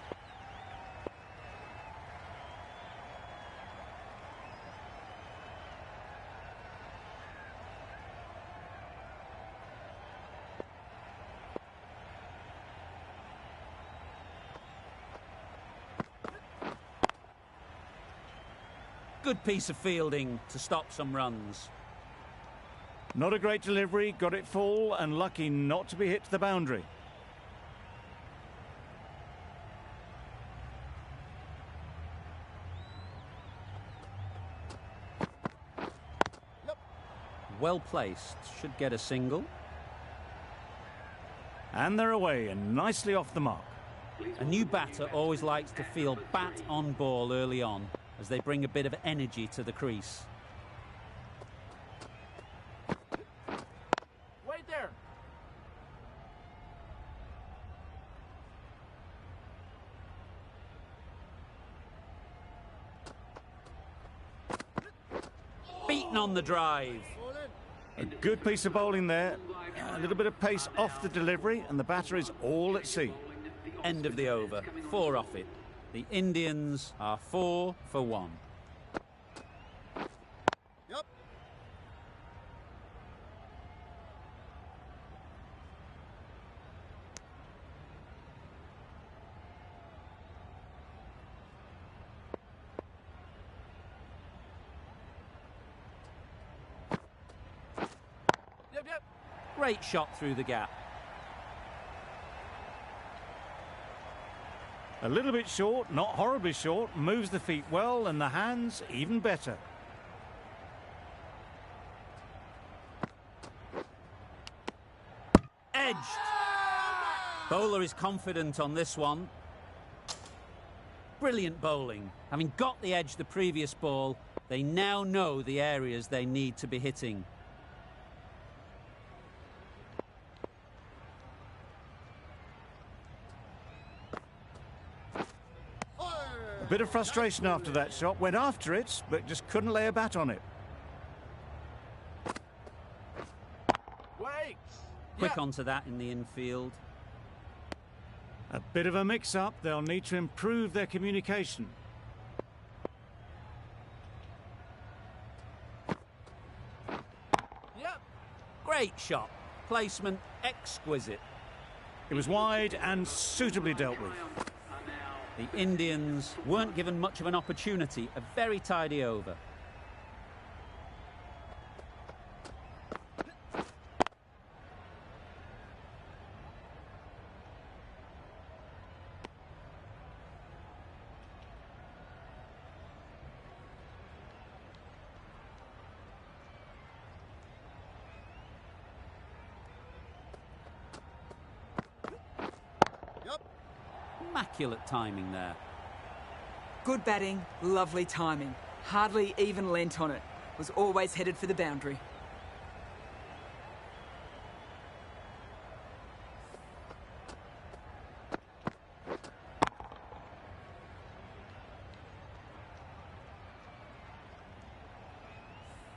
[SPEAKER 1] Good piece of fielding to stop some runs.
[SPEAKER 2] Not a great delivery, got it full and lucky not to be hit to the boundary.
[SPEAKER 1] Well placed, should get a single.
[SPEAKER 2] And they're away and nicely off the mark.
[SPEAKER 1] A new batter always likes to feel bat on ball early on, as they bring a bit of energy to the crease.
[SPEAKER 3] Wait there.
[SPEAKER 1] Beaten on the drive.
[SPEAKER 2] A good piece of bowling there. A little bit of pace off the delivery and the batter is all at sea.
[SPEAKER 1] End of the over, 4 off it. The Indians are 4 for 1.
[SPEAKER 6] Yep.
[SPEAKER 3] Yep.
[SPEAKER 1] Great shot through the gap.
[SPEAKER 2] A little bit short, not horribly short, moves the feet well and the hands even better.
[SPEAKER 1] Edged. Bowler is confident on this one. Brilliant bowling. Having got the edge the previous ball, they now know the areas they need to be hitting.
[SPEAKER 2] A bit of frustration after that shot, went after it, but just couldn't lay a bat on it.
[SPEAKER 3] Wait.
[SPEAKER 1] Quick onto that in the infield.
[SPEAKER 2] A bit of a mix-up, they'll need to improve their communication.
[SPEAKER 3] Yep.
[SPEAKER 1] Great shot. Placement exquisite.
[SPEAKER 2] It was wide and suitably dealt with.
[SPEAKER 1] The Indians weren't given much of an opportunity. A very tidy over. Immaculate timing there.
[SPEAKER 4] Good batting, lovely timing. Hardly even lent on it. Was always headed for the boundary.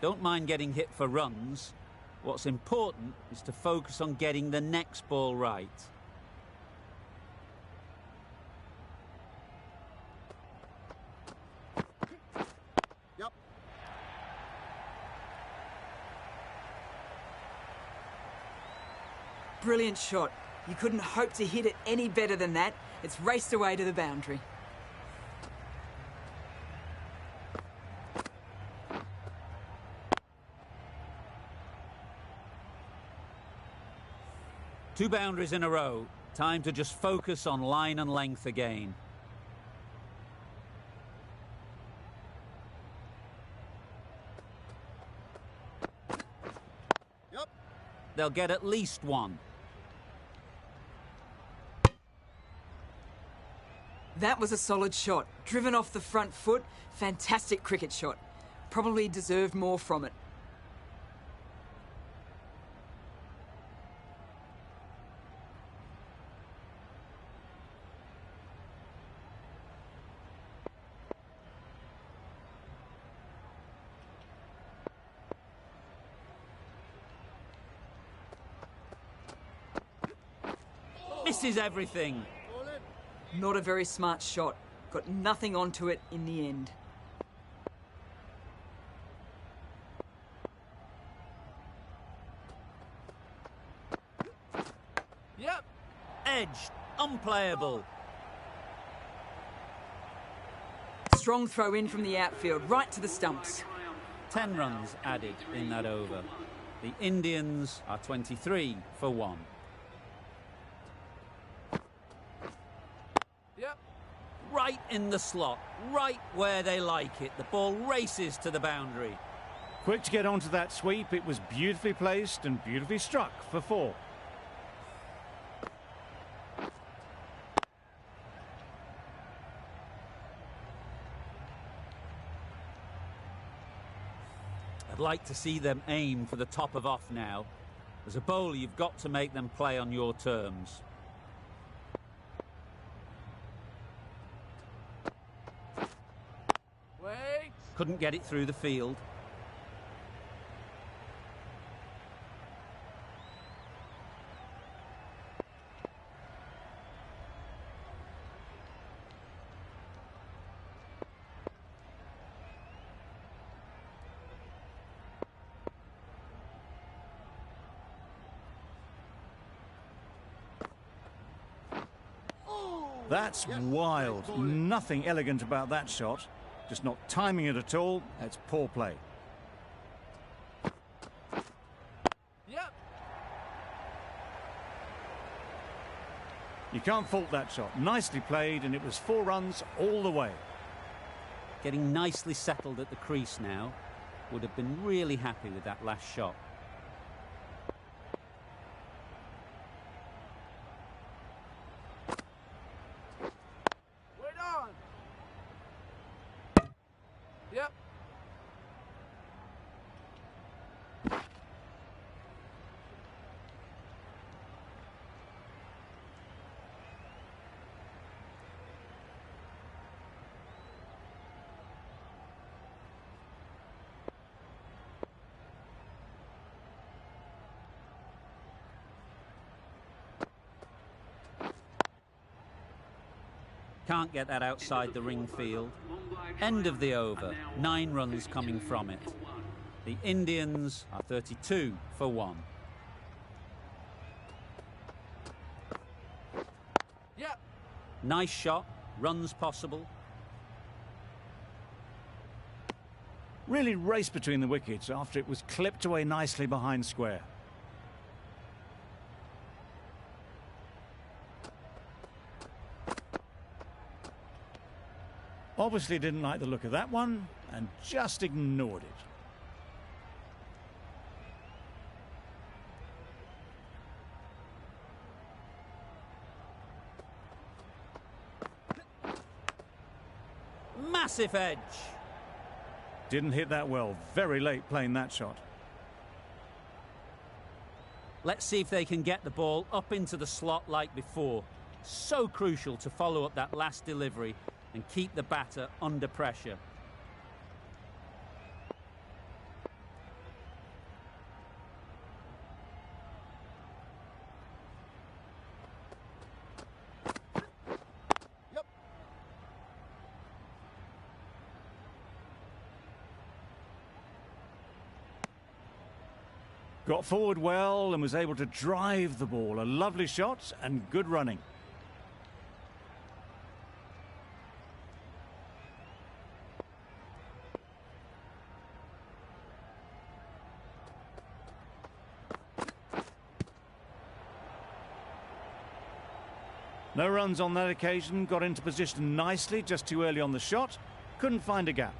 [SPEAKER 1] Don't mind getting hit for runs. What's important is to focus on getting the next ball right.
[SPEAKER 4] Brilliant shot. You couldn't hope to hit it any better than that. It's raced away to the boundary.
[SPEAKER 1] Two boundaries in a row. Time to just focus on line and length again.
[SPEAKER 6] Yep.
[SPEAKER 1] They'll get at least one.
[SPEAKER 4] That was a solid shot. Driven off the front foot. Fantastic cricket shot. Probably deserved more from it.
[SPEAKER 1] misses everything.
[SPEAKER 4] Not a very smart shot. Got nothing onto it in the end.
[SPEAKER 3] Yep.
[SPEAKER 1] Edged, unplayable.
[SPEAKER 4] Strong throw in from the outfield, right to the stumps.
[SPEAKER 1] 10 runs added in that over. The Indians are 23 for 1.
[SPEAKER 3] Yep.
[SPEAKER 1] Right in the slot, right where they like it. The ball races to the boundary.
[SPEAKER 2] Quick to get onto that sweep. It was beautifully placed and beautifully struck for 4.
[SPEAKER 1] I'd like to see them aim for the top of off now. As a bowler, you've got to make them play on your terms.
[SPEAKER 3] Wait.
[SPEAKER 1] Couldn't get it through the field.
[SPEAKER 2] That's wild. Nothing elegant about that shot. Just not timing it at all. It's poor play.
[SPEAKER 3] Yep.
[SPEAKER 2] You can't fault that shot. Nicely played, and it was 4 runs all the way.
[SPEAKER 1] Getting nicely settled at the crease now. Would have been really happy with that last shot.
[SPEAKER 3] Wait on. Yep.
[SPEAKER 1] Can't get that outside the ring field. End of the over. 9 runs coming from it. The Indians are 32 for 1.
[SPEAKER 3] Yep.
[SPEAKER 1] Nice shot. Runs possible.
[SPEAKER 2] Really raced between the wickets after it was clipped away nicely behind square. Obviously didn't like the look of that one and just ignored it.
[SPEAKER 1] Massive edge.
[SPEAKER 2] Didn't hit that well. Very late playing that shot.
[SPEAKER 1] Let's see if they can get the ball up into the slot like before. So crucial to follow up that last delivery and keep the batter under pressure.
[SPEAKER 3] Yep.
[SPEAKER 2] Got forward well and was able to drive the ball. A lovely shot and good running. No runs on that occasion. Got into position nicely, just too early on the shot. Couldn't find a gap.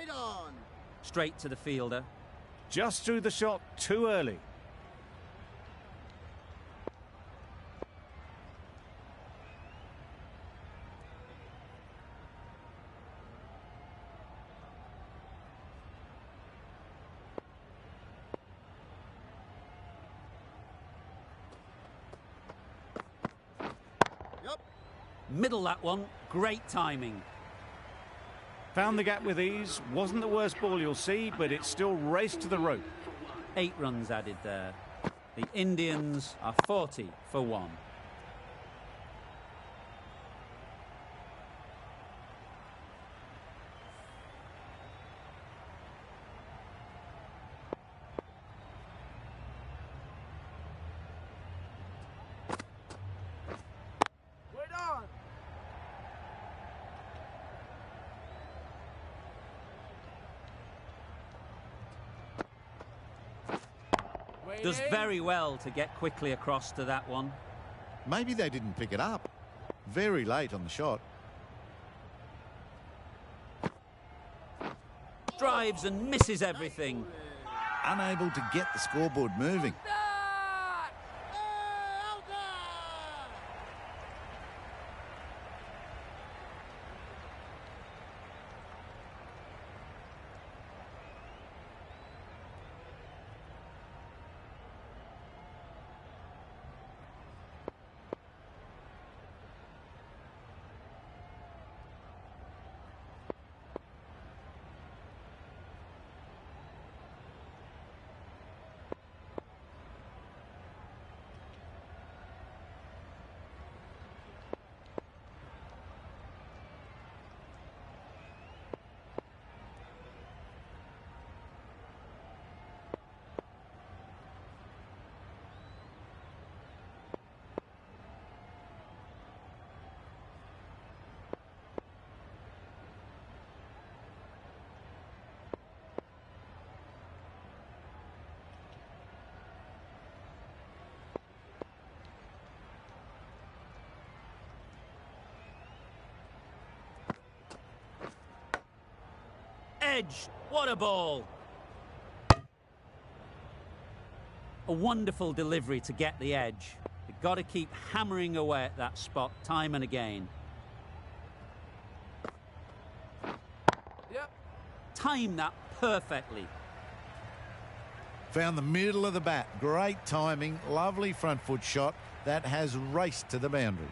[SPEAKER 3] Right on.
[SPEAKER 1] Straight to the fielder.
[SPEAKER 2] Just threw the shot too early.
[SPEAKER 3] Yep.
[SPEAKER 1] Middle that one. Great timing.
[SPEAKER 2] Found the gap with ease. Wasn't the worst ball you'll see, but it still raced to the rope.
[SPEAKER 1] 8 runs added there. The Indians are 40 for 1.
[SPEAKER 3] Wait on.
[SPEAKER 1] Does
[SPEAKER 3] Waiting.
[SPEAKER 1] very well to get quickly across to that one.
[SPEAKER 6] Maybe they didn't pick it up. Very late on the shot.
[SPEAKER 1] Drives and misses everything.
[SPEAKER 6] Unable to get the scoreboard moving.
[SPEAKER 3] That! Out there!
[SPEAKER 1] Edge. What a ball. A wonderful delivery to get the edge. You've got to keep hammering away at that spot time and again.
[SPEAKER 3] Yep.
[SPEAKER 1] Time that perfectly.
[SPEAKER 6] Found the middle of the bat. Great timing. Lovely front foot shot that has raced to the boundary.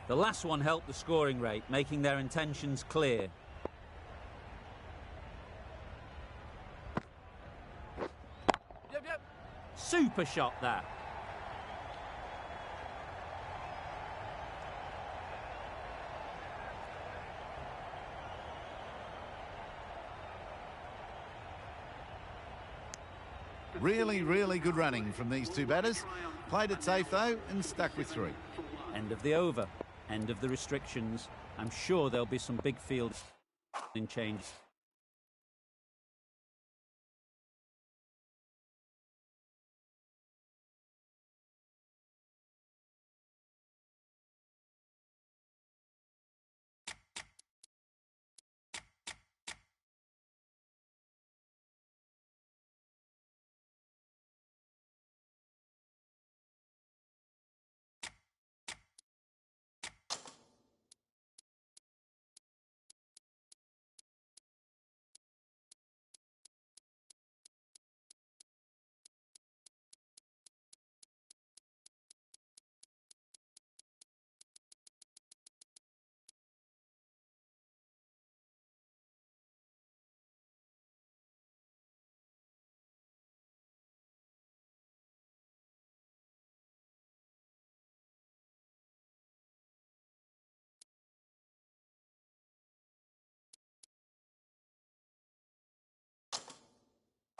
[SPEAKER 1] The last one helped the scoring rate, making their intentions clear.
[SPEAKER 3] Yep.
[SPEAKER 1] Super shot that.
[SPEAKER 6] Really, really good running from these two batters. Played it safe though and stuck with 3.
[SPEAKER 1] End of the over. End of the restrictions. I'm sure there'll be some big field in change.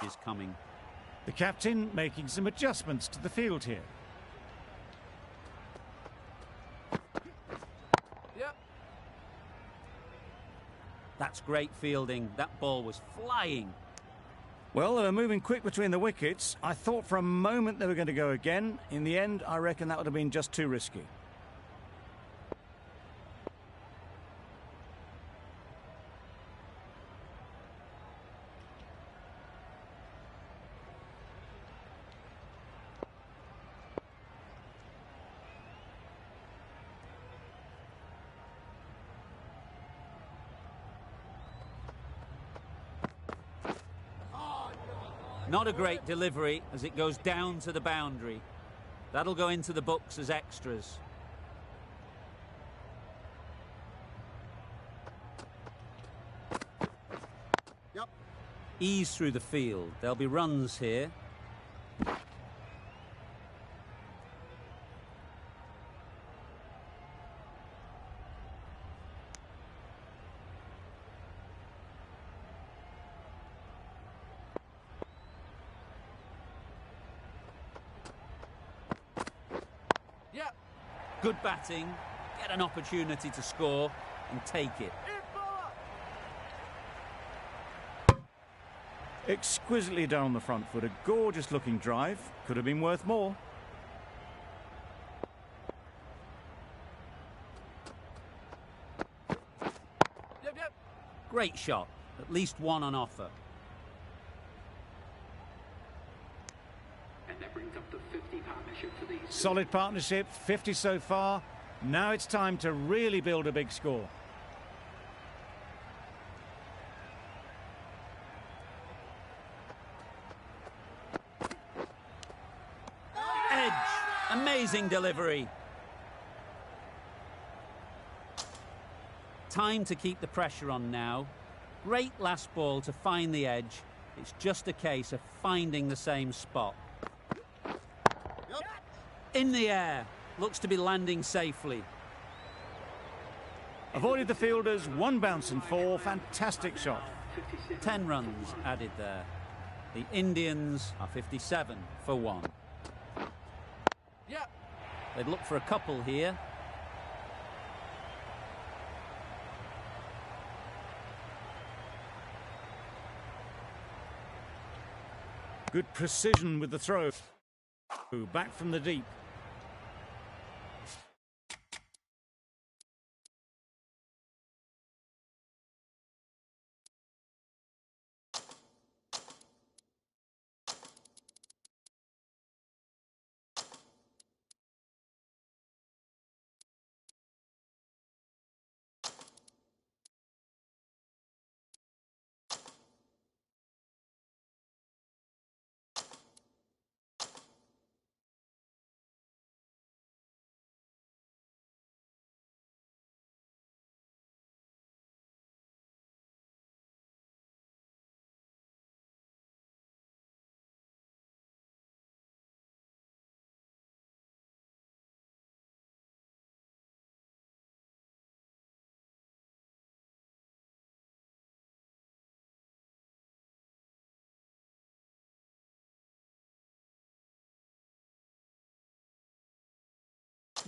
[SPEAKER 1] Is coming.
[SPEAKER 2] The captain making some adjustments to the field here.
[SPEAKER 3] Yep.
[SPEAKER 1] That's great fielding. That ball was flying.
[SPEAKER 2] Well, they were moving quick between the wickets. I thought for a moment they were going to go again. In the end, I reckon that would have been just too risky.
[SPEAKER 1] Not a great delivery as it goes down to the boundary. That'll go into the books as extras.
[SPEAKER 6] Yep.
[SPEAKER 1] Ease through the field. There'll be runs here.
[SPEAKER 3] Yep.
[SPEAKER 1] Good batting, get an opportunity to score and take it.
[SPEAKER 3] In bowler.
[SPEAKER 2] Exquisitely done on the front foot. A gorgeous looking drive. Could have been worth more.
[SPEAKER 3] Yep, yep.
[SPEAKER 1] Great shot, at least one on offer.
[SPEAKER 7] And that brings up the 50 partnership for these.
[SPEAKER 2] Solid partnership, 50 so far. Now it's time to really build a big score.
[SPEAKER 1] Edge, amazing delivery. Time to keep the pressure on now. Great last ball to find the edge. It's just a case of finding the same spot. In the air, looks to be landing safely.
[SPEAKER 2] Avoided the fielders, one bounce and four. Fantastic shot.
[SPEAKER 1] 10 runs added there. The Indians are 57 for 1.
[SPEAKER 3] Yep.
[SPEAKER 1] They'd look for a couple here.
[SPEAKER 2] Good precision with the throw. Back from the deep.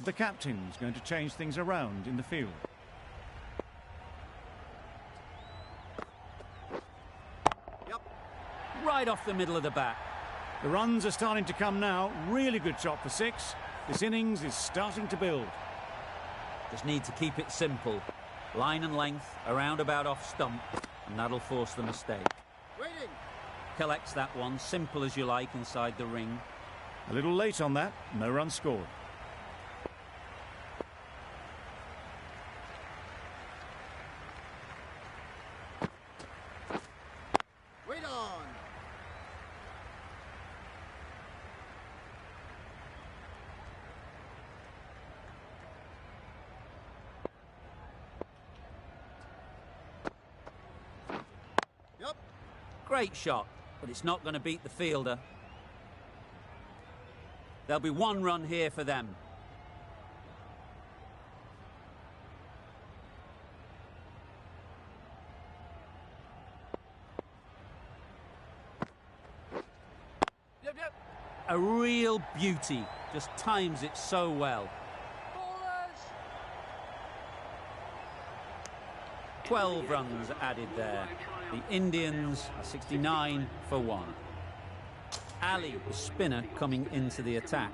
[SPEAKER 2] The captain's going to change things around in the field.
[SPEAKER 6] Yep.
[SPEAKER 1] Right off the middle of the bat.
[SPEAKER 2] The runs are starting to come now. Really good shot for 6. This innings is starting to build.
[SPEAKER 1] Just need to keep it simple. Line and length, around about off stump, and that'll force the mistake.
[SPEAKER 6] Waiting.
[SPEAKER 1] Collects that one, simple as you like, inside the ring.
[SPEAKER 2] A little late on that. No run scored.
[SPEAKER 6] Wait on. Yep.
[SPEAKER 1] Great shot, but it's not going to beat the fielder. There'll be 1 run here for them.
[SPEAKER 3] Yep, yep.
[SPEAKER 1] A real beauty, just times it so well.
[SPEAKER 3] Bowlers.
[SPEAKER 1] 12 runs added there. The Indians are 69 for 1. Ali, the spinner, coming into the attack.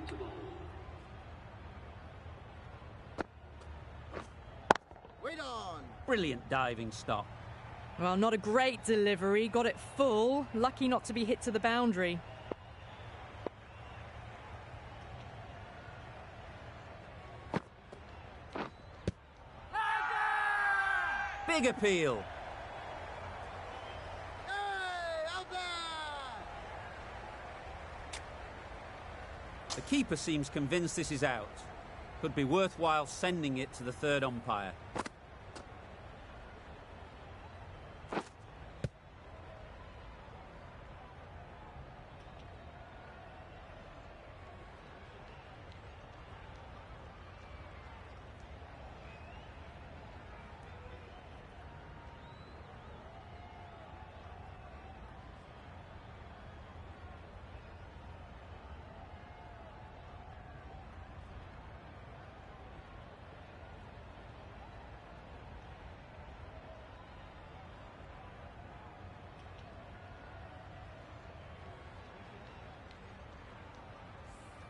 [SPEAKER 3] Wait on.
[SPEAKER 1] Brilliant diving stop.
[SPEAKER 5] Well, not a great delivery. Got it full. Lucky not to be hit to the boundary.
[SPEAKER 1] Big appeal.
[SPEAKER 3] Hey, out there!
[SPEAKER 1] The keeper seems convinced this is out. Could be worthwhile sending it to the third umpire.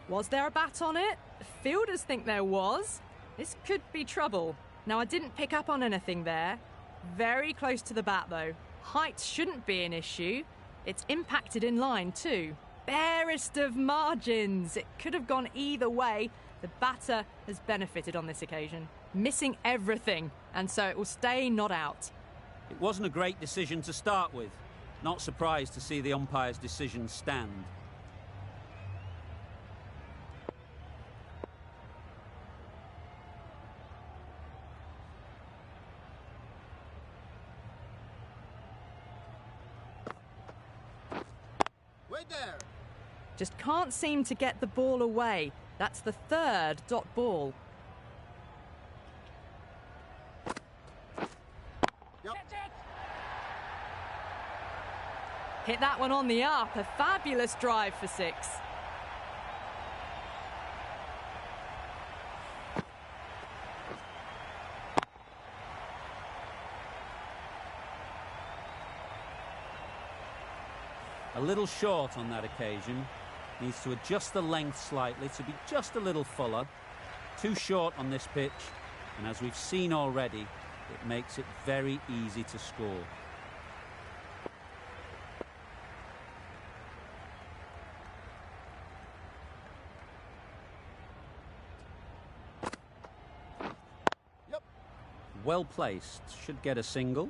[SPEAKER 5] Was there a bat on it? Fielders think there was. This could be trouble. Now, I didn't pick up on anything there. Very close to the bat, though. Height shouldn't be an issue. It's impacted in line, too. Barest of margins. It could have gone either way. The batter has benefited on this occasion. Missing everything, and so it will stay not out.
[SPEAKER 1] It wasn't a great decision to start with. Not surprised to see the umpire's decision stand.
[SPEAKER 3] Wait there.
[SPEAKER 5] Just can't seem to get the ball away. That's the third dot ball.
[SPEAKER 3] Yep.
[SPEAKER 5] Hit that one on the up. A fabulous drive for 6.
[SPEAKER 1] A little short on that occasion. Needs to adjust the length slightly to be just a little fuller. Too short on this pitch, and as we've seen already, it makes it very easy to score.
[SPEAKER 3] Yep.
[SPEAKER 1] Well placed, should get a single.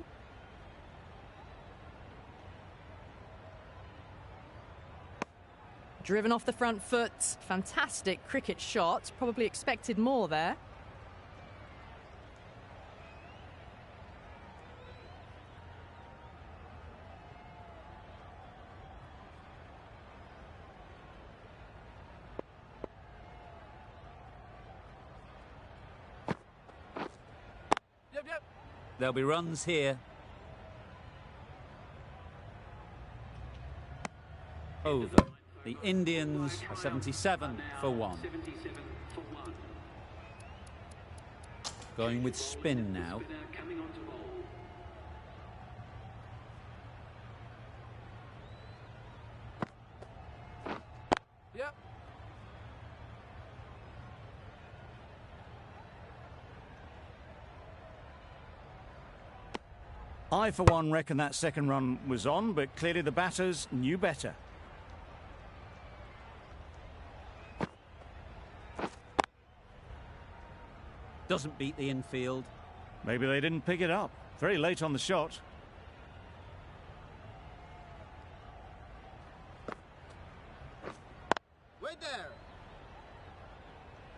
[SPEAKER 5] Driven off the front foot. Fantastic cricket shot. Probably expected more there.
[SPEAKER 3] Yep.
[SPEAKER 1] There'll be runs here. Over. The Indians are 77 for 1. Going with spin now.
[SPEAKER 3] Yep.
[SPEAKER 2] I, for one, reckon that second run was on, but clearly the batters knew better.
[SPEAKER 1] Doesn't beat the infield.
[SPEAKER 2] Maybe they didn't pick it up. Very late on the shot.
[SPEAKER 3] Wait there.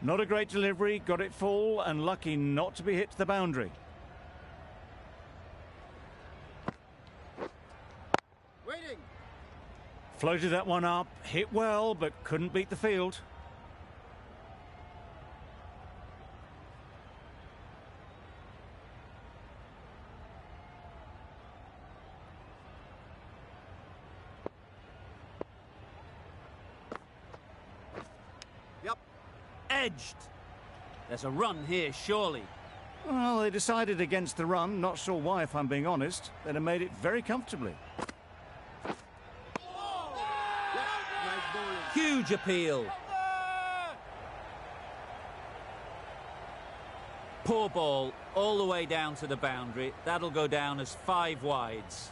[SPEAKER 2] Not a great delivery, got it full and lucky not to be hit to the boundary.
[SPEAKER 3] Waiting.
[SPEAKER 2] Floated that one up, hit well, but couldn't beat the field.
[SPEAKER 3] Yep.
[SPEAKER 1] Edged. There's a run here, surely.
[SPEAKER 2] Well, they decided against the run. Not sure why, if I'm being honest. They'd have made it very comfortably.
[SPEAKER 1] Huge appeal. Poor ball, all the way down to the boundary. That'll go down as 5 wides.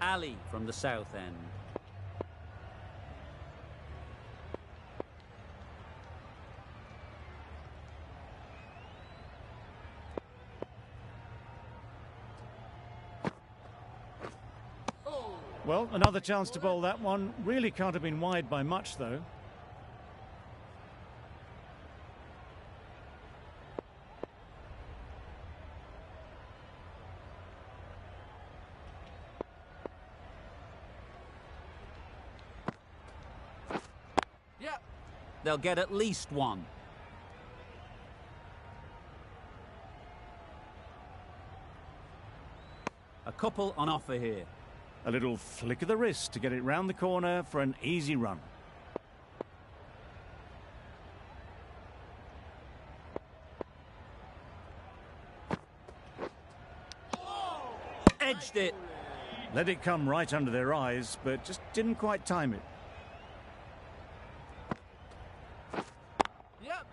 [SPEAKER 1] Ali from the south end.
[SPEAKER 2] Well, another chance to bowl that one. Really can't have been wide by much, though.
[SPEAKER 3] Yep.
[SPEAKER 1] They'll get at least 1. A couple on offer here.
[SPEAKER 2] A little flick of the wrist to get it round the corner for an easy run.
[SPEAKER 1] Edged it.
[SPEAKER 2] Let it come right under their eyes, but just didn't quite time it.
[SPEAKER 3] Yep.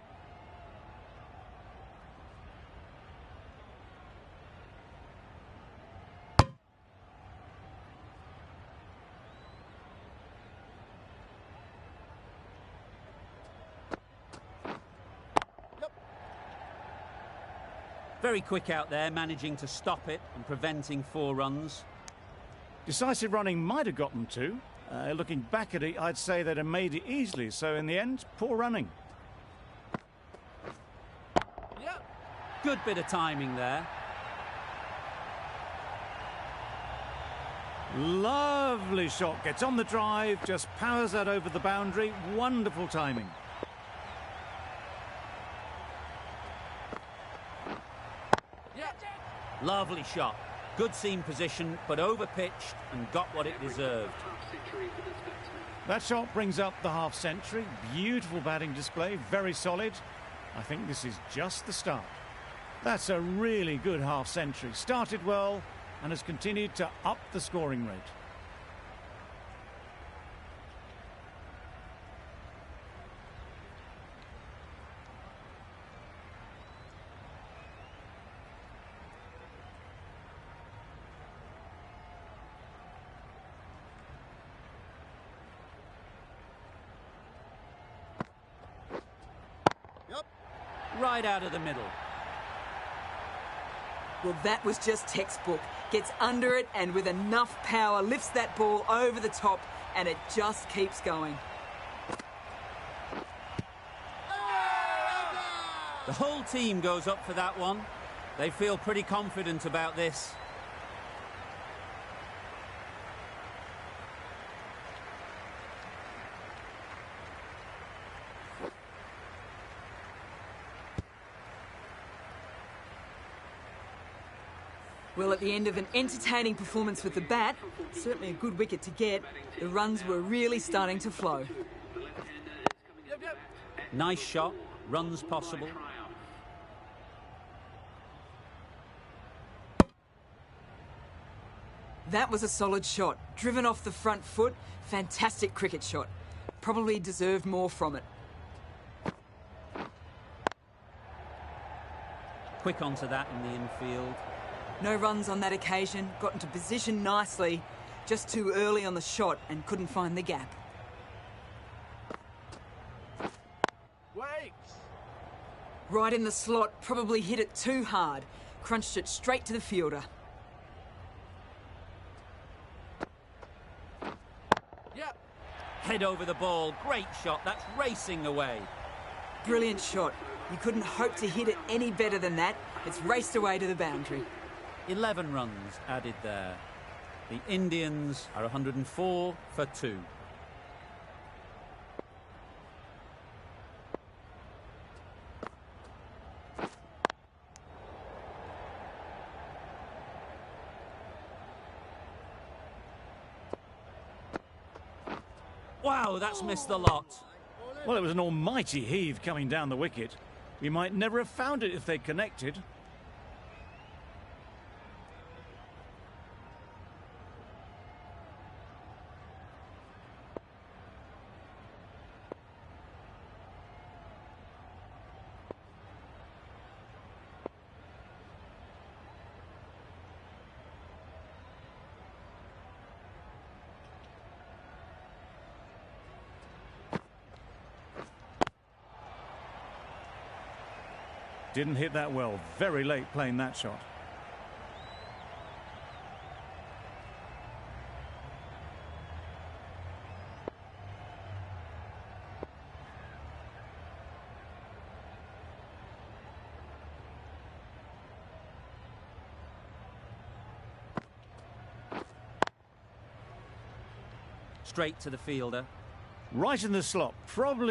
[SPEAKER 1] Very quick out there, managing to stop it and preventing 4 runs.
[SPEAKER 2] Decisive running might have got them 2. Looking back at it, I'd say they'd have made it easily. So in the end, poor running.
[SPEAKER 3] Yep.
[SPEAKER 1] Good bit of timing there.
[SPEAKER 2] Lovely shot. Gets on the drive, just powers that over the boundary. Wonderful timing.
[SPEAKER 3] Yep.
[SPEAKER 1] Lovely shot. Good seam position, but over-pitched and got what it deserved.
[SPEAKER 7] Half-century for this batsman.
[SPEAKER 2] That shot brings up the half-century. Beautiful batting display, very solid. I think this is just the start. That's a really good half-century. Started well and has continued to up the scoring rate.
[SPEAKER 3] Yep.
[SPEAKER 1] Right out of the middle.
[SPEAKER 4] Well, that was just textbook. Gets under it and with enough power lifts that ball over the top and it just keeps going.
[SPEAKER 1] The whole team goes up for that one. They feel pretty confident about this.
[SPEAKER 4] Well, at the end of an entertaining performance with the bat, certainly a good wicket to get, the runs were really starting to flow.
[SPEAKER 7] The left-hander is coming
[SPEAKER 3] Yep.
[SPEAKER 7] in.
[SPEAKER 1] Nice shot, runs possible.
[SPEAKER 4] That was a solid shot. Driven off the front foot, fantastic cricket shot. Probably deserved more from it.
[SPEAKER 1] Quick onto that in the infield.
[SPEAKER 4] No runs on that occasion, got into position nicely, just too early on the shot and couldn't find the gap.
[SPEAKER 3] Wait.
[SPEAKER 4] Right in the slot, probably hit it too hard. Crunched it straight to the fielder.
[SPEAKER 3] Yep.
[SPEAKER 1] Head over the ball, great shot, that's racing away.
[SPEAKER 4] Brilliant shot. You couldn't hope to hit it any better than that. It's raced away to the boundary.
[SPEAKER 1] 11 runs added there. The Indians are 104 for 2. Wow, that's missed the lot.
[SPEAKER 3] Ball
[SPEAKER 2] Well, it was an almighty heave coming down the wicket. We might never have found it if they'd connected. Didn't hit that well. Very late playing that shot.
[SPEAKER 1] Straight to the fielder.
[SPEAKER 2] Right in the slot. Probably